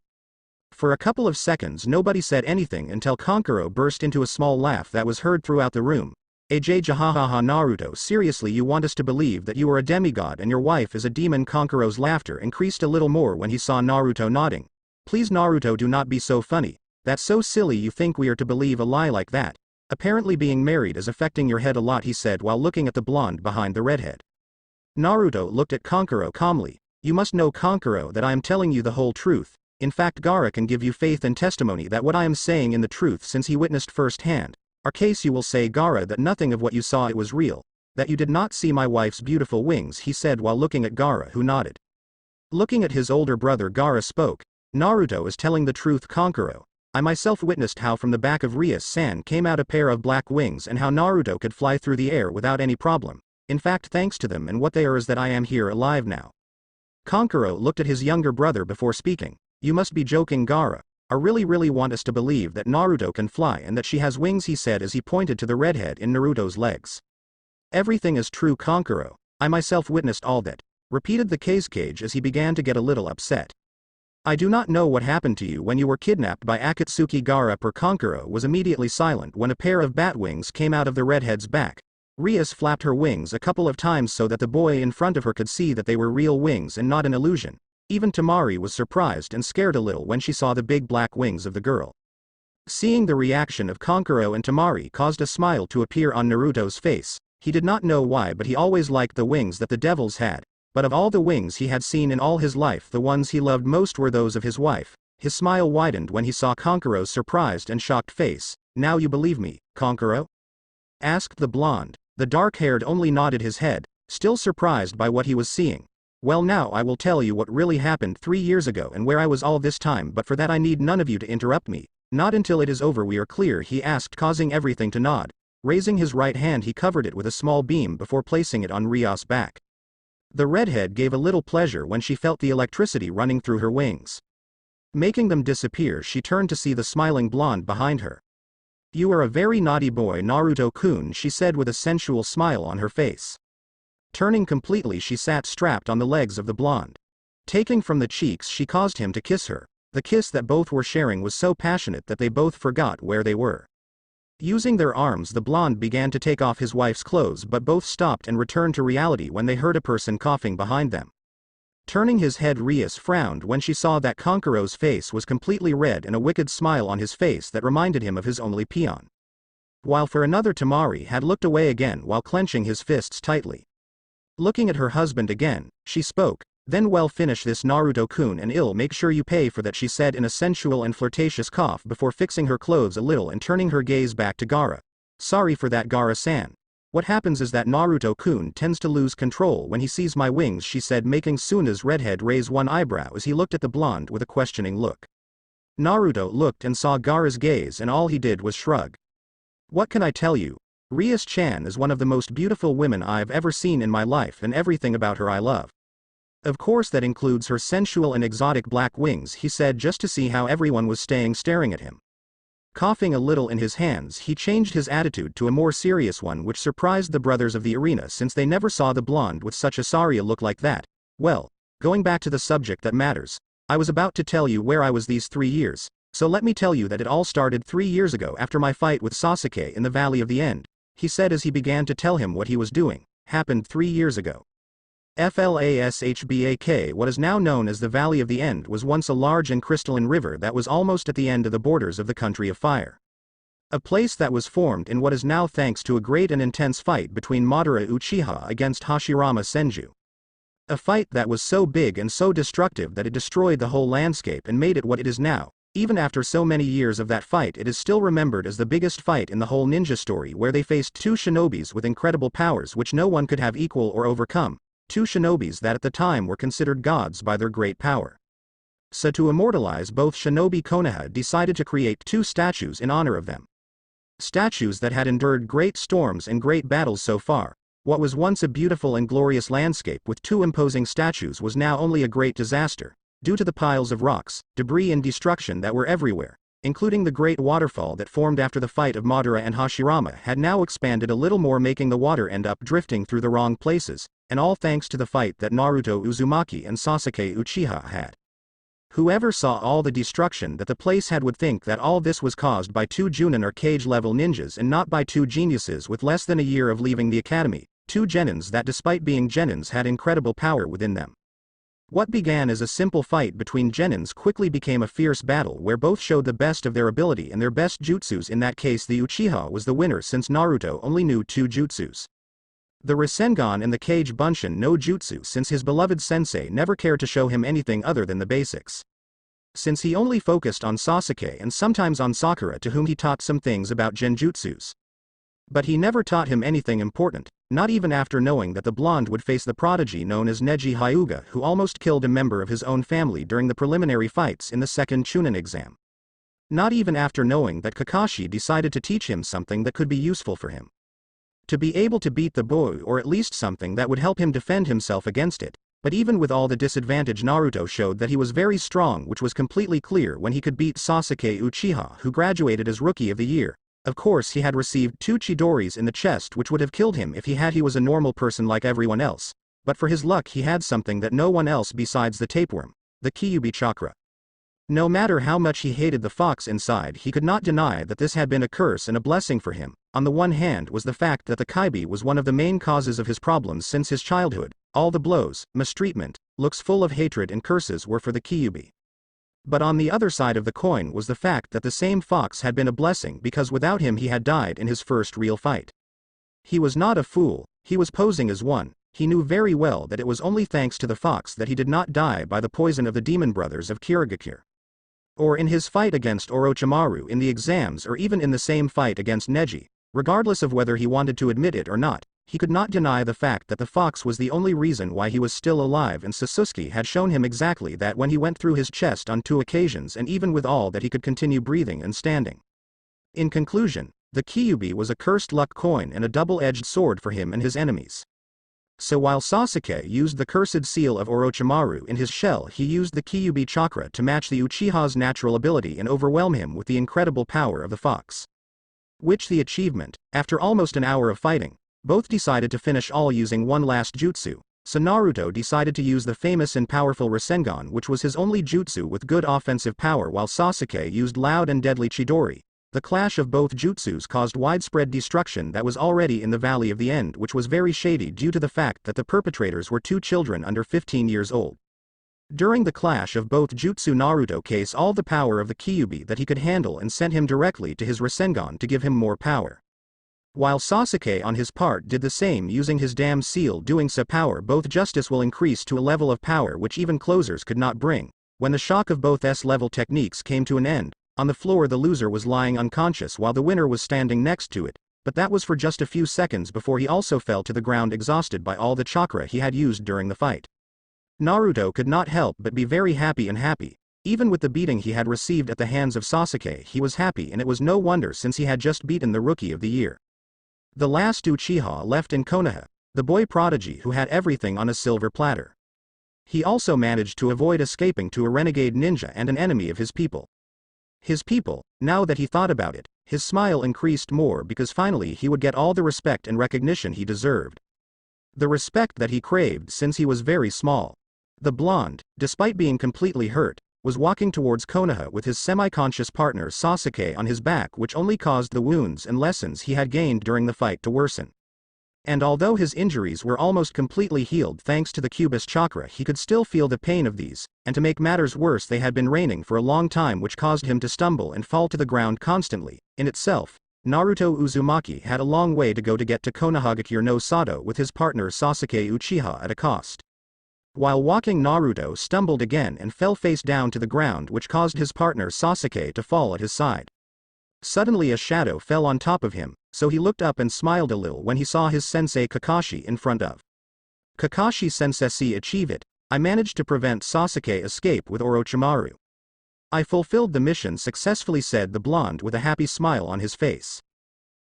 For a couple of seconds nobody said anything until Kankuro burst into a small laugh that was heard throughout the room. Jahahaha, Naruto, seriously, you want us to believe that you are a demigod and your wife is a demon? Kankuro's laughter increased a little more when he saw Naruto nodding. Please Naruto, do not be so funny. That's so silly, you think we are to believe a lie like that? Apparently being married is affecting your head a lot, he said while looking at the blonde behind the redhead. Naruto looked at Kankuro calmly. You must know, Kankuro, that I am telling you the whole truth. In fact, Gaara can give you faith and testimony that what I am saying in the truth since he witnessed firsthand. Our case, you will say, Gaara, that nothing of what you saw it was real. That you did not see my wife's beautiful wings, he said while looking at Gaara, who nodded. Looking at his older brother, Gaara spoke. Naruto is telling the truth, Kankuro. I myself witnessed how from the back of Rias-san came out a pair of black wings and how Naruto could fly through the air without any problem. In fact, thanks to them, and what they are is that I am here alive now. Kankuro looked at his younger brother before speaking. You must be joking, Gaara. I really want us to believe that Naruto can fly and that she has wings, he said as he pointed to the redhead in Naruto's legs. Everything is true, Kankuro. I myself witnessed all that, repeated the Kazekage as he began to get a little upset. I do not know what happened to you when you were kidnapped by Akatsuki. Gaara per Kankuro was immediately silent when a pair of bat wings came out of the redhead's back. Rias flapped her wings a couple of times so that the boy in front of her could see that they were real wings and not an illusion. Even Temari was surprised and scared a little when she saw the big black wings of the girl. Seeing the reaction of Kankuro and Temari caused a smile to appear on Naruto's face. He did not know why, but he always liked the wings that the devils had. But of all the wings he had seen in all his life, the ones he loved most were those of his wife. His smile widened when he saw Kankuro's surprised and shocked face. Now you believe me, Kankuro? Asked the blonde. The dark-haired only nodded his head, still surprised by what he was seeing. Well, now I will tell you what really happened 3 years ago and where I was all this time, but for that I need none of you to interrupt me. Not until it is over we are clear, he asked, causing everything to nod. Raising his right hand he covered it with a small beam before placing it on Rias' back. The redhead gave a little pleasure when she felt the electricity running through her wings. Making them disappear, she turned to see the smiling blonde behind her. You are a very naughty boy, Naruto-kun, she said with a sensual smile on her face. Turning completely, she sat strapped on the legs of the blonde. Taking from the cheeks, she caused him to kiss her. The kiss that both were sharing was so passionate that they both forgot where they were. Using their arms, the blonde began to take off his wife's clothes, but both stopped and returned to reality when they heard a person coughing behind them. Turning his head, Rias frowned when she saw that Kankuro's face was completely red and a wicked smile on his face that reminded him of his only peon. While for another, Temari had looked away again while clenching his fists tightly. Looking at her husband again, she spoke. Then well, finish this, Naruto-kun, and I'll make sure you pay for that, she said in a sensual and flirtatious cough before fixing her clothes a little and turning her gaze back to Gaara. Sorry for that, Gaara-san. What happens is that Naruto-kun tends to lose control when he sees my wings, she said, making Suna's redhead raise one eyebrow as he looked at the blonde with a questioning look. Naruto looked and saw Gaara's gaze and all he did was shrug. What can I tell you? Rias-chan is one of the most beautiful women I've ever seen in my life and everything about her I love. Of course that includes her sensual and exotic black wings, he said just to see how everyone was staring at him. Coughing a little in his hands, he changed his attitude to a more serious one, which surprised the brothers of the arena since they never saw the blonde with such a sorry look like that. Well, going back to the subject that matters, I was about to tell you where I was these 3 years. So let me tell you that it all started 3 years ago after my fight with Sasuke in the Valley of the End, he said as he began to tell him what he was doing, happened 3 years ago. Flashback, what is now known as the Valley of the End, was once a large and crystalline river that was almost at the end of the borders of the Country of Fire. A place that was formed in what is now thanks to a great and intense fight between Madara Uchiha against Hashirama Senju. A fight that was so big and so destructive that it destroyed the whole landscape and made it what it is now. Even after so many years of that fight, it is still remembered as the biggest fight in the whole ninja story, where they faced two shinobis with incredible powers which no one could have equal or overcome, two shinobis that at the time were considered gods by their great power. So to immortalize both shinobi, Konoha decided to create two statues in honor of them. Statues that had endured great storms and great battles so far. What was once a beautiful and glorious landscape with two imposing statues was now only a great disaster, due to the piles of rocks, debris and destruction that were everywhere, including the great waterfall that formed after the fight of Madara and Hashirama had now expanded a little more, making the water end up drifting through the wrong places, and all thanks to the fight that Naruto Uzumaki and Sasuke Uchiha had. Whoever saw all the destruction that the place had would think that all this was caused by two Junin or cage-level ninjas and not by two geniuses with less than a year of leaving the academy, two genins that despite being genins had incredible power within them. What began as a simple fight between genins quickly became a fierce battle where both showed the best of their ability and their best jutsus. In that case, the Uchiha was the winner since Naruto only knew two jutsus. The Rasengan and the Kage Bunshin no jutsu, since his beloved sensei never cared to show him anything other than the basics. Since he only focused on Sasuke and sometimes on Sakura, to whom he taught some things about genjutsus. But he never taught him anything important, not even after knowing that the blonde would face the prodigy known as Neji Hyuga, who almost killed a member of his own family during the preliminary fights in the second Chunin exam. Not even after knowing that Kakashi decided to teach him something that could be useful for him. To be able to beat the boy, or at least something that would help him defend himself against it. But even with all the disadvantage, Naruto showed that he was very strong, which was completely clear when he could beat Sasuke Uchiha, who graduated as Rookie of the Year. Of course, he had received two Chidoris in the chest which would have killed him if he was a normal person like everyone else, but for his luck he had something that no one else besides the tapeworm, the Kyuubi chakra. No matter how much he hated the fox inside, he could not deny that this had been a curse and a blessing for him. On the one hand was the fact that the Kyuubi was one of the main causes of his problems since his childhood. All the blows, mistreatment, looks full of hatred and curses were for the Kyuubi. But on the other side of the coin was the fact that the same fox had been a blessing, because without him he had died in his first real fight. He was not a fool, he was posing as one. He knew very well that it was only thanks to the fox that he did not die by the poison of the demon brothers of Kirigakure. Or in his fight against Orochimaru in the exams, or even in the same fight against Neji, regardless of whether he wanted to admit it or not, he could not deny the fact that the fox was the only reason why he was still alive, and Sasuke had shown him exactly that when he went through his chest on 2 occasions, and even with all that he could continue breathing and standing. In conclusion, the Kyuubi was a cursed luck coin and a double-edged sword for him and his enemies. So while Sasuke used the cursed seal of Orochimaru in his shell, he used the Kyuubi chakra to match the Uchiha's natural ability and overwhelm him with the incredible power of the fox. Which the achievement, after almost an hour of fighting. Both decided to finish all using one last jutsu, so Naruto decided to use the famous and powerful Rasengan, which was his only jutsu with good offensive power, while Sasuke used loud and deadly Chidori. The clash of both jutsus caused widespread destruction that was already in the Valley of the End, which was very shady due to the fact that the perpetrators were two children under 15 years old. During the clash of both jutsu, Naruto cast all the power of the Kyuubi that he could handle and sent him directly to his Rasengan to give him more power. While Sasuke on his part did the same using his damn seal. Doing so, power both justice will increase to a level of power which even closers could not bring. When the shock of both S-level techniques came to an end, on the floor the loser was lying unconscious while the winner was standing next to it, but that was for just a few seconds before he also fell to the ground exhausted by all the chakra he had used during the fight. Naruto could not help but be very happy. Even with the beating he had received at the hands of Sasuke, he was happy, and it was no wonder since he had just beaten the Rookie of the Year. The last Uchiha left in Konoha, the boy prodigy who had everything on a silver platter. He also managed to avoid escaping to a renegade ninja and an enemy of his people. His people, now that he thought about it, his smile increased more because finally he would get all the respect and recognition he deserved. The respect that he craved since he was very small. The blonde, despite being completely hurt, was walking towards Konoha with his semi-conscious partner Sasuke on his back, which only caused the wounds and lessons he had gained during the fight to worsen. And although his injuries were almost completely healed thanks to the Cubist chakra, he could still feel the pain of these, and to make matters worse they had been raining for a long time, which caused him to stumble and fall to the ground constantly. In itself, Naruto Uzumaki had a long way to go to get to Konohagakure no Sado with his partner Sasuke Uchiha at a cost. While walking, Naruto stumbled again and fell face down to the ground, which caused his partner Sasuke to fall at his side. Suddenly a shadow fell on top of him, so he looked up and smiled a little when he saw his sensei Kakashi in front of. Kakashi sensei, achieve it. I managed to prevent Sasuke escape with Orochimaru. I fulfilled the mission successfully, said the blonde with a happy smile on his face.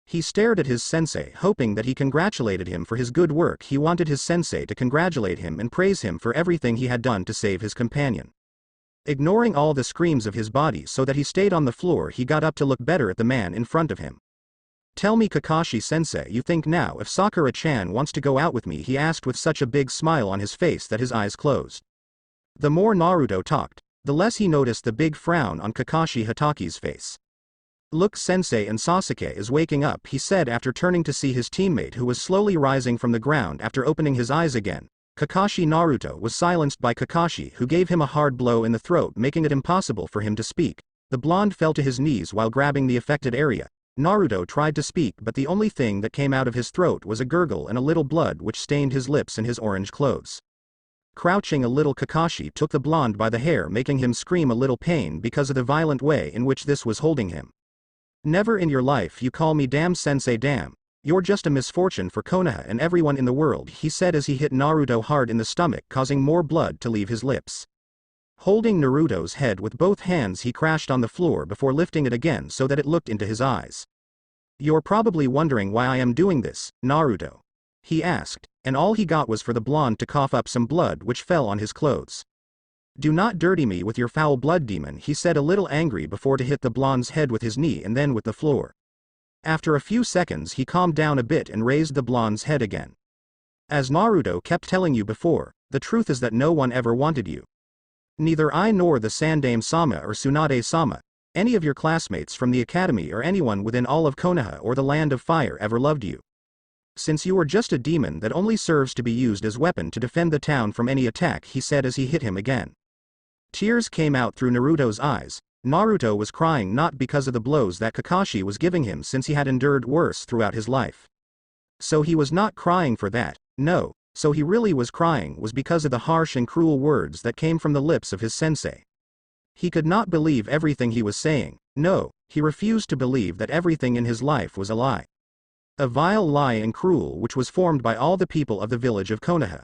He stared at his sensei, hoping that he congratulated him for his good work. He wanted his sensei to congratulate him and praise him for everything he had done to save his companion. Ignoring all the screams of his body so that he stayed on the floor, he got up to look better at the man in front of him. Tell me, Kakashi-sensei, you think now if Sakura-chan wants to go out with me? He asked with such a big smile on his face that his eyes closed. The more Naruto talked, the less he noticed the big frown on Kakashi Hataki's face. Look, sensei and Sasuke is waking up, he said after turning to see his teammate who was slowly rising from the ground after opening his eyes again. Kakashi Naruto was silenced by Kakashi, who gave him a hard blow in the throat, making it impossible for him to speak. The blonde fell to his knees while grabbing the affected area. Naruto tried to speak, but the only thing that came out of his throat was a gurgle and a little blood which stained his lips and his orange clothes. Crouching a little, Kakashi took the blonde by the hair, making him scream a little pain because of the violent way in which this was holding him. Never in your life you call me damn sensei, damn. You're just a misfortune for Konoha and everyone in the world, he said as he hit Naruto hard in the stomach, causing more blood to leave his lips. Holding Naruto's head with both hands, he crashed on the floor before lifting it again so that it looked into his eyes. You're probably wondering why I am doing this, Naruto, he asked, and all he got was for the blonde to cough up some blood which fell on his clothes. Do not dirty me with your foul blood, demon, he said, a little angry before to hit the blonde's head with his knee and then with the floor. After a few seconds he calmed down a bit and raised the blonde's head again. As Naruto kept telling you before, the truth is that no one ever wanted you. Neither I nor the Sandaime-sama or Tsunade-sama, any of your classmates from the academy or anyone within all of Konoha or the Land of Fire ever loved you. Since you are just a demon that only serves to be used as weapon to defend the town from any attack, he said as he hit him again. Tears came out through Naruto's eyes. Naruto was crying not because of the blows that Kakashi was giving him, since he had endured worse throughout his life. So he was not crying for that, no, so he really was crying was because of the harsh and cruel words that came from the lips of his sensei. He could not believe everything he was saying, no, he refused to believe that everything in his life was a lie. A vile lie and cruel which was formed by all the people of the village of Konoha.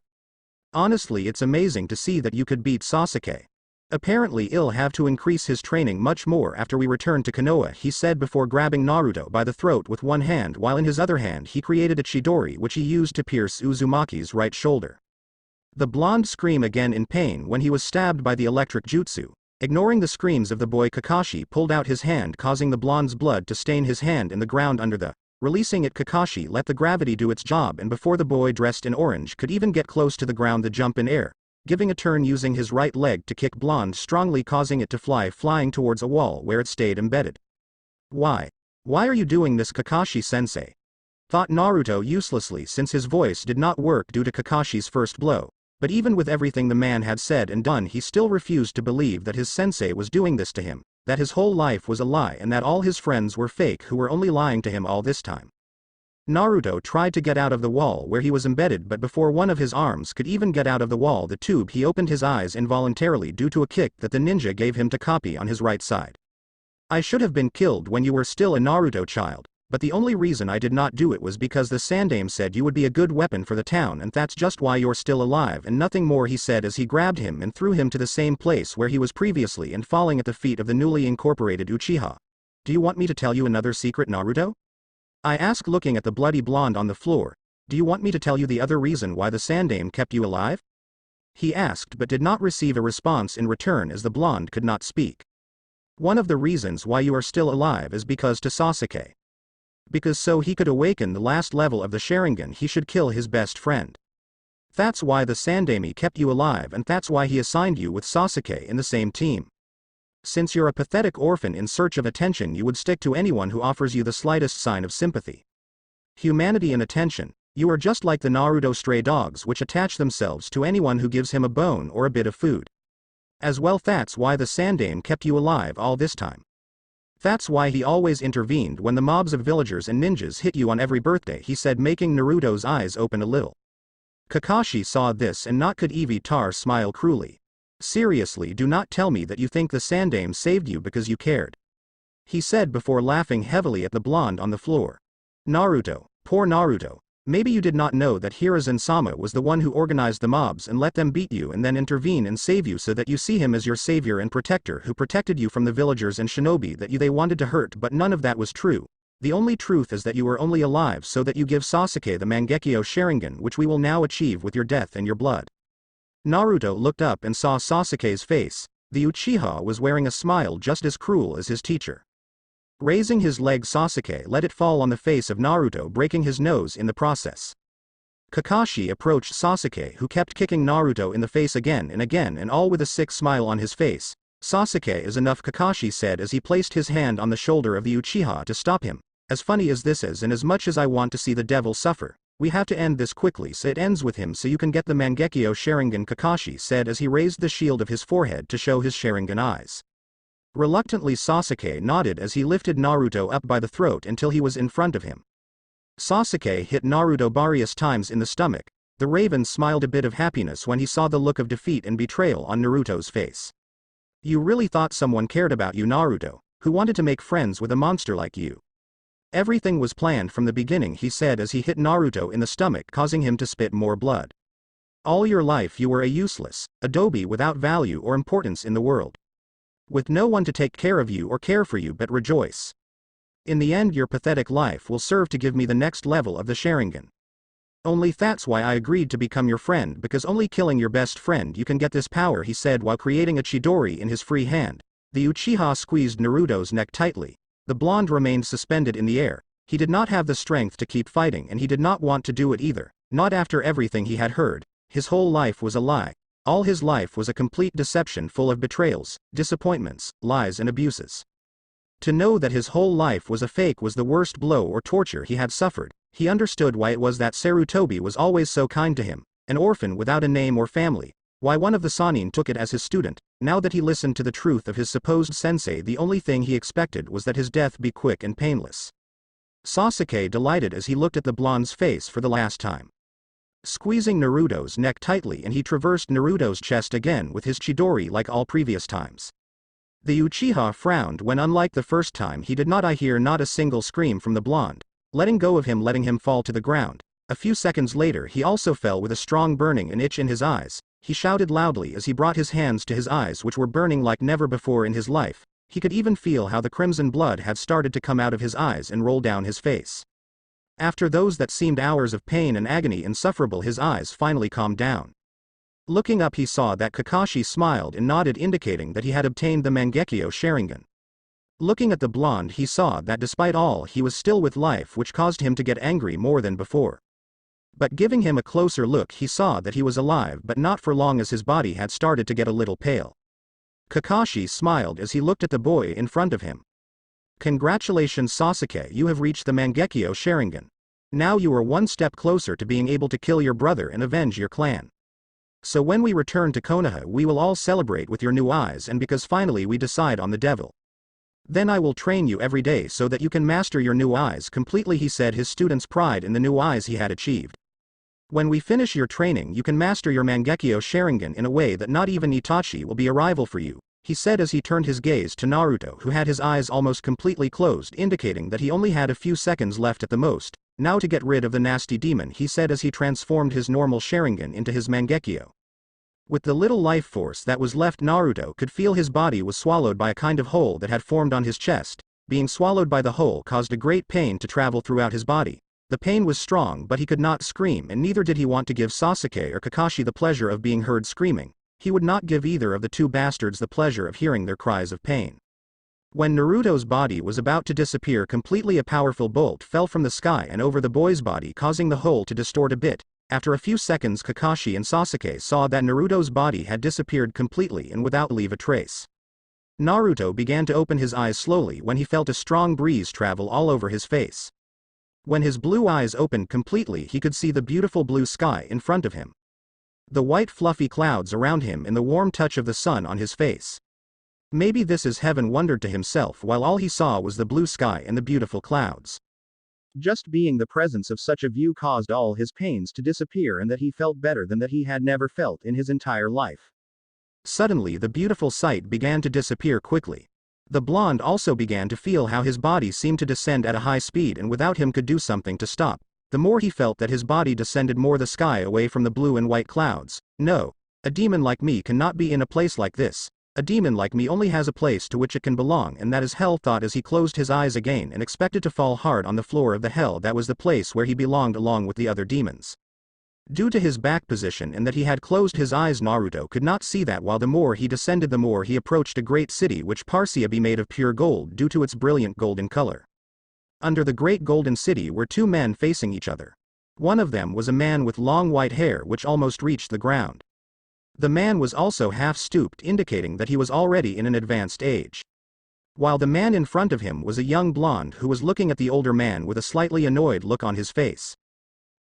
Honestly, it's amazing to see that you could beat Sasuke. Apparently he'll have to increase his training much more after we return to Konoha, he said before grabbing Naruto by the throat with one hand while in his other hand he created a chidori which he used to pierce Uzumaki's right shoulder. The blonde screamed again in pain when he was stabbed by the electric jutsu. Ignoring the screams of the boy, Kakashi pulled out his hand, causing the blonde's blood to stain his hand in the ground under the. Releasing it, Kakashi let the gravity do its job, and before the boy dressed in orange could even get close to the ground, the jump in air, giving a turn using his right leg to kick blonde strongly, causing it to flying towards a wall where it stayed embedded. Why are you doing this, Kakashi-sensei? Thought Naruto uselessly, since his voice did not work due to Kakashi's first blow. But even with everything the man had said and done, he still refused to believe that his sensei was doing this to him, that his whole life was a lie and that all his friends were fake who were only lying to him all this time. Naruto tried to get out of the wall where he was embedded, but before one of his arms could even get out of the wall, the tube, he opened his eyes involuntarily due to a kick that the ninja gave him to copy on his right side. I should have been killed when you were still a Naruto child, but the only reason I did not do it was because the Sandaime said you would be a good weapon for the town, and that's just why you're still alive and nothing more, he said as he grabbed him and threw him to the same place where he was previously and falling at the feet of the newly incorporated Uchiha. Do you want me to tell you another secret, Naruto? I asked, looking at the bloody blonde on the floor. Do you want me to tell you the other reason why the Sandaime kept you alive? He asked, but did not receive a response in return as the blonde could not speak. One of the reasons why you are still alive is because to Sasuke. Because so he could awaken the last level of the Sharingan, he should kill his best friend. That's why the Sandaime kept you alive, and that's why he assigned you with Sasuke in the same team. Since you're a pathetic orphan in search of attention, you would stick to anyone who offers you the slightest sign of sympathy. Humanity and attention. You are just like the Naruto stray dogs which attach themselves to anyone who gives him a bone or a bit of food. As well, that's why the Sandaime kept you alive all this time. That's why he always intervened when the mobs of villagers and ninjas hit you on every birthday, he said, making Naruto's eyes open a little. Kakashi saw this and not could evitar smile cruelly. Seriously, do not tell me that you think the Sandaime saved you because you cared, he said before laughing heavily at the blonde on the floor. Naruto, poor Naruto. Maybe you did not know that Hiruzen-sama was the one who organized the mobs and let them beat you and then intervene and save you, so that you see him as your savior and protector who protected you from the villagers and shinobi that they wanted to hurt, but none of that was true. The only truth is that you were only alive so that you give Sasuke the Mangekyo Sharingan, which we will now achieve with your death and your blood. Naruto looked up and saw Sasuke's face. The Uchiha was wearing a smile just as cruel as his teacher. Raising his leg, Sasuke let it fall on the face of Naruto, breaking his nose in the process. Kakashi approached Sasuke, who kept kicking Naruto in the face again and again, and all with a sick smile on his face. Sasuke is enough, Kakashi said as he placed his hand on the shoulder of the Uchiha to stop him. As funny as this is, and as much as I want to see the devil suffer, we have to end this quickly so it ends with him so you can get the Mangekyo Sharingan, Kakashi said as he raised the shield of his forehead to show his Sharingan eyes. Reluctantly, Sasuke nodded as he lifted Naruto up by the throat until he was in front of him. Sasuke hit Naruto various times in the stomach. The Raven smiled a bit of happiness when he saw the look of defeat and betrayal on Naruto's face. You really thought someone cared about you, Naruto, who wanted to make friends with a monster like you? Everything was planned from the beginning, he said as he hit Naruto in the stomach, causing him to spit more blood. All your life you were a useless adobe without value or importance in the world, with no one to take care of you or care for you, but rejoice. In the end, your pathetic life will serve to give me the next level of the Sharingan. Only that's why I agreed to become your friend, because only killing your best friend you can get this power, he said while creating a Chidori in his free hand. The Uchiha squeezed Naruto's neck tightly. The blonde remained suspended in the air. He did not have the strength to keep fighting, and he did not want to do it either, not after everything he had heard. His whole life was a lie. All his life was a complete deception full of betrayals, disappointments, lies and abuses. To know that his whole life was a fake was the worst blow or torture he had suffered. He understood why it was that Sarutobi was always so kind to him, an orphan without a name or family, why one of the Sannin took it as his student. Now that he listened to the truth of his supposed sensei, the only thing he expected was that his death be quick and painless. Sasuke delighted as he looked at the blonde's face for the last time. Squeezing Naruto's neck tightly, and he traversed Naruto's chest again with his Chidori like all previous times. The Uchiha frowned when, unlike the first time, he did not hear not a single scream from the blonde. Letting go of him, letting him fall to the ground. A few seconds later he also fell with a strong burning and itch in his eyes. He shouted loudly as he brought his hands to his eyes, which were burning like never before in his life. He could even feel how the crimson blood had started to come out of his eyes and roll down his face. After those that seemed hours of pain and agony insufferable, his eyes finally calmed down. Looking up, he saw that Kakashi smiled and nodded, indicating that he had obtained the Mangekyo Sharingan. Looking at the blonde, he saw that despite all he was still with life, which caused him to get angry more than before. But giving him a closer look, he saw that he was alive, but not for long, as his body had started to get a little pale. Kakashi smiled as he looked at the boy in front of him. Congratulations, Sasuke, you have reached the Mangekyo Sharingan. Now you are one step closer to being able to kill your brother and avenge your clan. So when we return to Konoha, we will all celebrate with your new eyes, and because finally we decide on the devil. Then I will train you every day so that you can master your new eyes completely, he said, his student's pride in the new eyes he had achieved. When we finish your training, you can master your Mangekyo Sharingan in a way that not even Itachi will be a rival for you, he said as he turned his gaze to Naruto, who had his eyes almost completely closed, indicating that he only had a few seconds left at the most. Now to get rid of the nasty demon, he said as he transformed his normal Sharingan into his Mangekyo. With the little life force that was left, Naruto could feel his body was swallowed by a kind of hole that had formed on his chest. Being swallowed by the hole caused a great pain to travel throughout his body. The pain was strong, but he could not scream, and neither did he want to give Sasuke or Kakashi the pleasure of being heard screaming. He would not give either of the two bastards the pleasure of hearing their cries of pain. When Naruto's body was about to disappear completely, a powerful bolt fell from the sky and over the boy's body, causing the hole to distort a bit. After a few seconds, Kakashi and Sasuke saw that Naruto's body had disappeared completely and without leave a trace. Naruto began to open his eyes slowly when he felt a strong breeze travel all over his face. When his blue eyes opened completely, he could see the beautiful blue sky in front of him. The white fluffy clouds around him and the warm touch of the sun on his face. Maybe this is heaven, wondered to himself while all he saw was the blue sky and the beautiful clouds. Just being the presence of such a view caused all his pains to disappear, and that he felt better than that he had never felt in his entire life. Suddenly the beautiful sight began to disappear quickly. The blonde also began to feel how his body seemed to descend at a high speed and without him could do something to stop. The more he felt that his body descended more the sky away from the blue and white clouds. No. A demon like me cannot be in a place like this. A demon like me only has a place to which it can belong, and that is hell, thought as he closed his eyes again and expected to fall hard on the floor of the hell that was the place where he belonged along with the other demons. Due to his back position and that he had closed his eyes, Naruto could not see that while the more he descended the more he approached a great city which Parsia be made of pure gold due to its brilliant golden color. Under the great golden city were two men facing each other. One of them was a man with long white hair which almost reached the ground. The man was also half stooped, indicating that he was already in an advanced age. While the man in front of him was a young blonde who was looking at the older man with a slightly annoyed look on his face.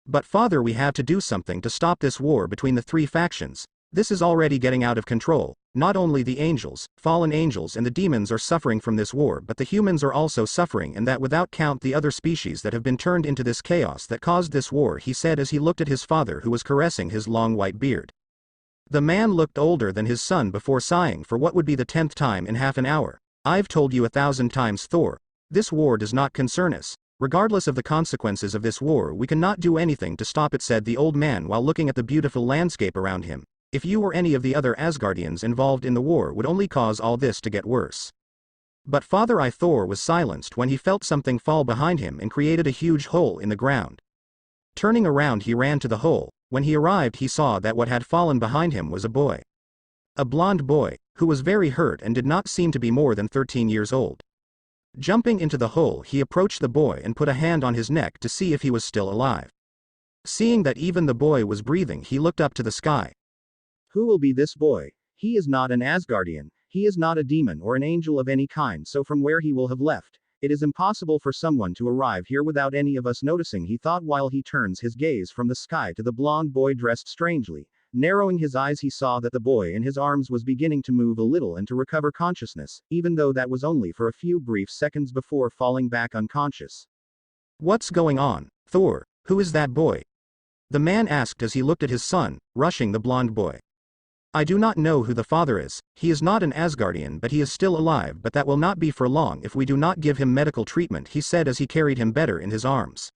But father, we have to do something to stop this war between the three factions. This is already getting out of control. Not only the angels, fallen angels and the demons are suffering from this war, but the humans are also suffering, and that without count the other species that have been turned into this chaos that caused this war, he said as he looked at his father who was caressing his long white beard. The man looked older than his son before sighing for what would be the 10th time in half an hour. I've told you 1,000 times, Thor. This war does not concern us. Regardless of the consequences of this war, we cannot do anything to stop it, said the old man while looking at the beautiful landscape around him. If you or any of the other Asgardians involved in the war would only cause all this to get worse. But Father Thor was silenced when he felt something fall behind him and created a huge hole in the ground. Turning around, he ran to the hole. When he arrived, he saw that what had fallen behind him was a boy. A blonde boy, who was very hurt and did not seem to be more than 13 years old. Jumping into the hole, he approached the boy and put a hand on his neck to see if he was still alive. Seeing that even the boy was breathing, he looked up to the sky. Who will be this boy? He is not an Asgardian, he is not a demon or an angel of any kind, so from where he will have left, it is impossible for someone to arrive here without any of us noticing, he thought while he turns his gaze from the sky to the blonde boy dressed strangely. Narrowing his eyes, he saw that the boy in his arms was beginning to move a little and to recover consciousness, even though that was only for a few brief seconds before falling back unconscious. What's going on, Thor? Who is that boy? The man asked as he looked at his son, rushing the blonde boy. I do not know who the father is. He is not an Asgardian, but he is still alive, but that will not be for long if we do not give him medical treatment, he said as he carried him better in his arms.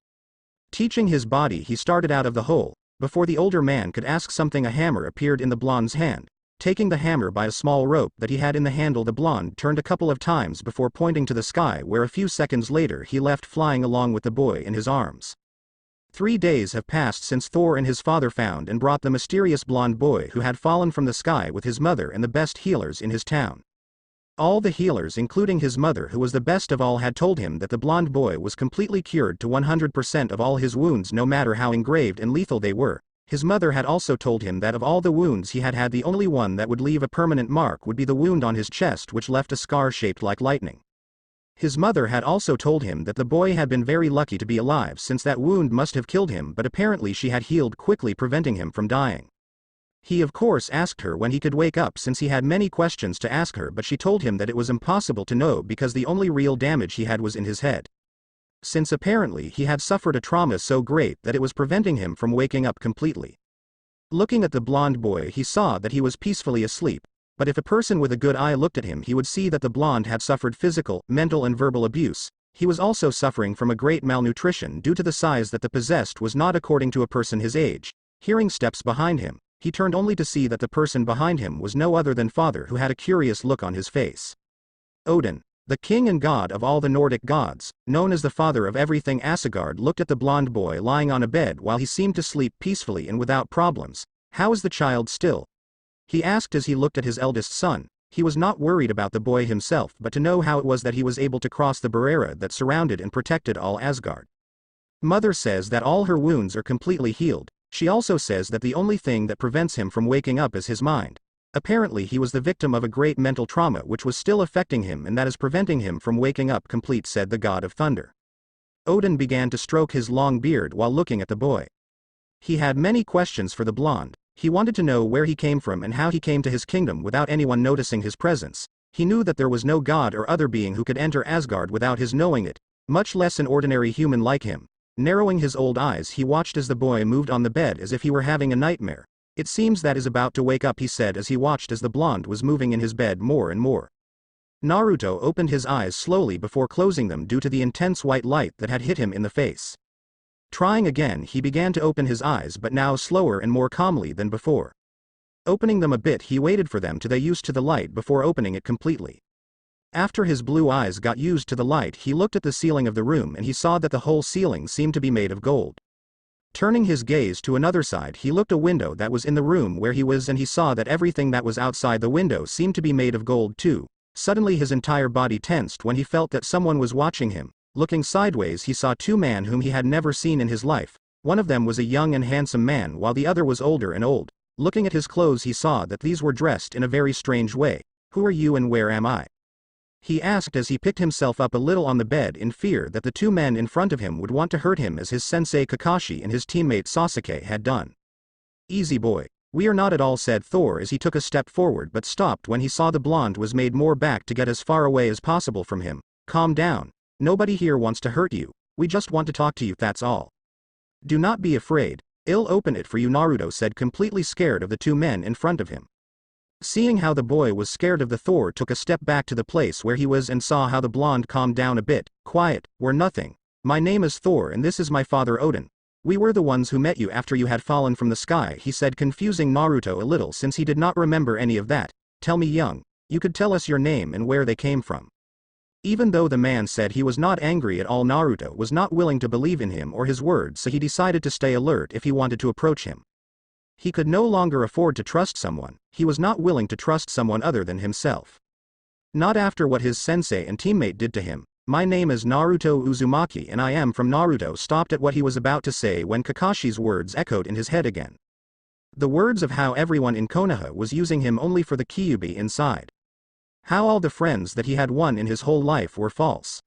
Teaching his body, he started out of the hole. Before the older man could ask something, a hammer appeared in the blonde's hand. Taking the hammer by a small rope that he had in the handle, the blonde turned a couple of times before pointing to the sky, where a few seconds later he left flying along with the boy in his arms. 3 days have passed since Thor and his father found and brought the mysterious blonde boy who had fallen from the sky with his mother and the best healers in his town. All the healers, including his mother who was the best of all, had told him that the blonde boy was completely cured to 100% of all his wounds, no matter how engraved and lethal they were. His mother had also told him that of all the wounds he had had, the only one that would leave a permanent mark would be the wound on his chest, which left a scar shaped like lightning. His mother had also told him that the boy had been very lucky to be alive, since that wound must have killed him, but apparently she had healed quickly, preventing him from dying. He of course asked her when he could wake up, since he had many questions to ask her, but she told him that it was impossible to know because the only real damage he had was in his head. Since apparently he had suffered a trauma so great that it was preventing him from waking up completely. Looking at the blonde boy, he saw that he was peacefully asleep. But if a person with a good eye looked at him, he would see that the blonde had suffered physical, mental and verbal abuse. He was also suffering from a great malnutrition due to the size that the possessed was not according to a person his age. Hearing steps behind him, he turned only to see that the person behind him was no other than Father, who had a curious look on his face. Odin, the king and god of all the Nordic gods, known as the father of everything Asgard, looked at the blonde boy lying on a bed while he seemed to sleep peacefully and without problems. How is the child still? He asked as he looked at his eldest son. He was not worried about the boy himself, but to know how it was that he was able to cross the barriera that surrounded and protected all Asgard. Mother says that all her wounds are completely healed. She also says that the only thing that prevents him from waking up is his mind. Apparently he was the victim of a great mental trauma which was still affecting him and that is preventing him from waking up complete, said the god of thunder. Odin began to stroke his long beard while looking at the boy. He had many questions for the blonde. He wanted to know where he came from and how he came to his kingdom without anyone noticing his presence. He knew that there was no god or other being who could enter Asgard without his knowing it, much less an ordinary human like him. Narrowing his old eyes, he watched as the boy moved on the bed as if he were having a nightmare. It seems that is about to wake up, he said as he watched as the blonde was moving in his bed more and more. Naruto opened his eyes slowly before closing them due to the intense white light that had hit him in the face. Trying again, he began to open his eyes, but now slower and more calmly than before. Opening them a bit, he waited for them to get used to the light before opening it completely. After his blue eyes got used to the light, he looked at the ceiling of the room and he saw that the whole ceiling seemed to be made of gold. Turning his gaze to another side, he looked at a window that was in the room where he was and he saw that everything that was outside the window seemed to be made of gold too. Suddenly his entire body tensed when he felt that someone was watching him. Looking sideways, he saw two men whom he had never seen in his life. One of them was a young and handsome man while the other was older and old. Looking at his clothes, he saw that these were dressed in a very strange way. "Who are you and where am I?" he asked as he picked himself up a little on the bed in fear that the two men in front of him would want to hurt him as his sensei Kakashi and his teammate Sasuke had done. "Easy boy. We are not at all," said Thor as he took a step forward but stopped when he saw the blonde was made more back to get as far away as possible from him. "Calm down. Nobody here wants to hurt you. We just want to talk to you, that's all. Do not be afraid. I'll open it for you," Naruto said, completely scared of the two men in front of him. Seeing how the boy was scared of the Thor took a step back to the place where he was and saw how the blonde calmed down a bit. "Quiet, we're nothing. My name is Thor and this is my father Odin. We were the ones who met you after you had fallen from the sky," he said, confusing Naruto a little since he did not remember any of that. "Tell me, young, you could tell us your name and where they came from." Even though the man said he was not angry at all, Naruto was not willing to believe in him or his words, so he decided to stay alert if he wanted to approach him. He could no longer afford to trust someone. He was not willing to trust someone other than himself. Not after what his sensei and teammate did to him. "My name is Naruto Uzumaki and I am from Naruto," stopped at what he was about to say when Kakashi's words echoed in his head again. The words of how everyone in Konoha was using him only for the Kyuubi inside. How all the friends that he had won in his whole life were false.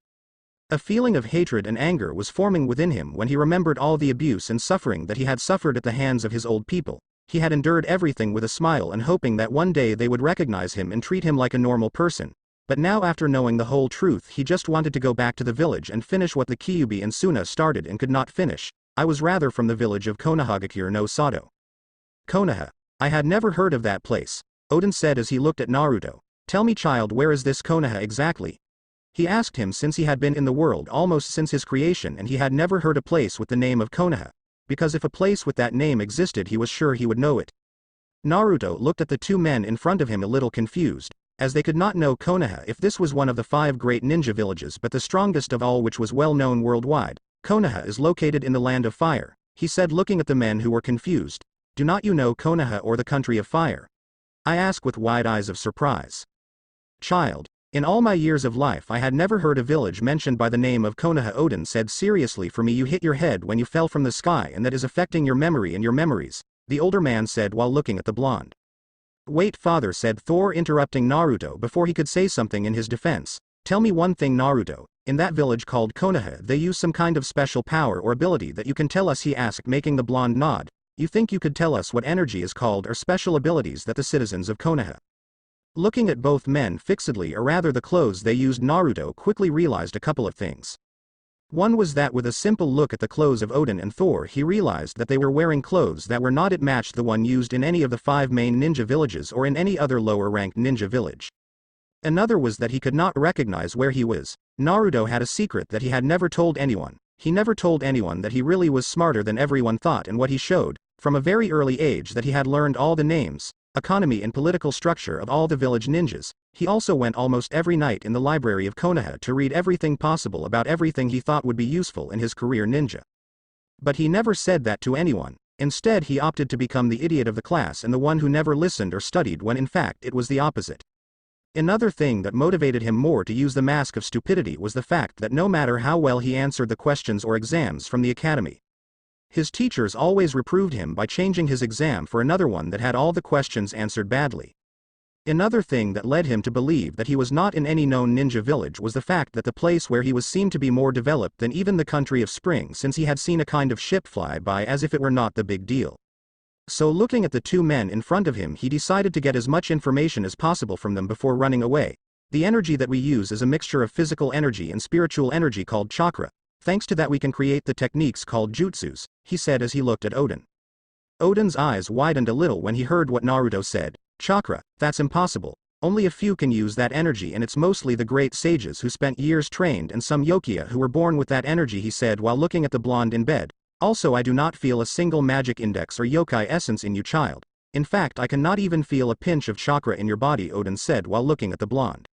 A feeling of hatred and anger was forming within him when he remembered all the abuse and suffering that he had suffered at the hands of his old people. He had endured everything with a smile and hoping that one day they would recognize him and treat him like a normal person. But now, after knowing the whole truth, he just wanted to go back to the village and finish what the Kyuubi and Suna started and could not finish. "I was rather from the village of Konohagakure no Sato." Konoha. I had never heard of that place, Odin said as he looked at Naruto. "Tell me, child, where is this Konoha exactly?" He asked him since he had been in the world almost since his creation and he had never heard a place with the name of Konoha. Because if a place with that name existed, he was sure he would know it. Naruto looked at the two men in front of him a little confused, as they could not know Konoha if this was one of the 5 great ninja villages but the strongest of all, which was well known worldwide. "Konoha is located in the land of fire," he said, looking at the men who were confused. "Do not you know Konoha or the country of fire?" I asked with wide eyes of surprise. "Child, in all my years of life I had never heard a village mentioned by the name of Konoha," Odin said seriously. "For me, you hit your head when you fell from the sky and that is affecting your memory and your memories," the older man said while looking at the blonde. "Wait, father," said Thor, interrupting Naruto before he could say something in his defense. "Tell me one thing, Naruto. In that village called Konoha, they use some kind of special power or ability that you can tell us?" he asked, making the blonde nod. "You think you could tell us what energy is called or special abilities that the citizens of Konoha?" Looking at both men fixedly, or rather the clothes they used, Naruto quickly realized a couple of things. One was that with a simple look at the clothes of Odin and Thor, he realized that they were wearing clothes that were not matched the one used in any of the 5 main ninja villages or in any other lower-ranked ninja village. Another was that he could not recognize where he was. Naruto had a secret that he had never told anyone. He never told anyone that he really was smarter than everyone thought, and what he showed, from a very early age, that he had learned all the names, economy and political structure of all the village ninjas. He also went almost every night in the library of Konoha to read everything possible about everything he thought would be useful in his career ninja. But he never said that to anyone. Instead, he opted to become the idiot of the class and the one who never listened or studied, when in fact it was the opposite. Another thing that motivated him more to use the mask of stupidity was the fact that no matter how well he answered the questions or exams from the academy, his teachers always reproved him by changing his exam for another one that had all the questions answered badly. Another thing that led him to believe that he was not in any known ninja village was the fact that the place where he was seemed to be more developed than even the country of spring, since he had seen a kind of ship fly by as if it were not the big deal. So looking at the two men in front of him, he decided to get as much information as possible from them before running away. The energy that we use is a mixture of physical energy and spiritual energy called chakra. Thanks to that we can create the techniques called jutsus, he said as he looked at Oden. Oden's eyes widened a little when he heard what Naruto said. Chakra, that's impossible. Only a few can use that energy, and it's mostly the great sages who spent years trained and some yokia who were born with that energy, he said while looking at the blonde in bed. Also, I do not feel a single magic index or yokai essence in you, child. In fact, I cannot even feel a pinch of chakra in your body, Oden said while looking at the blonde.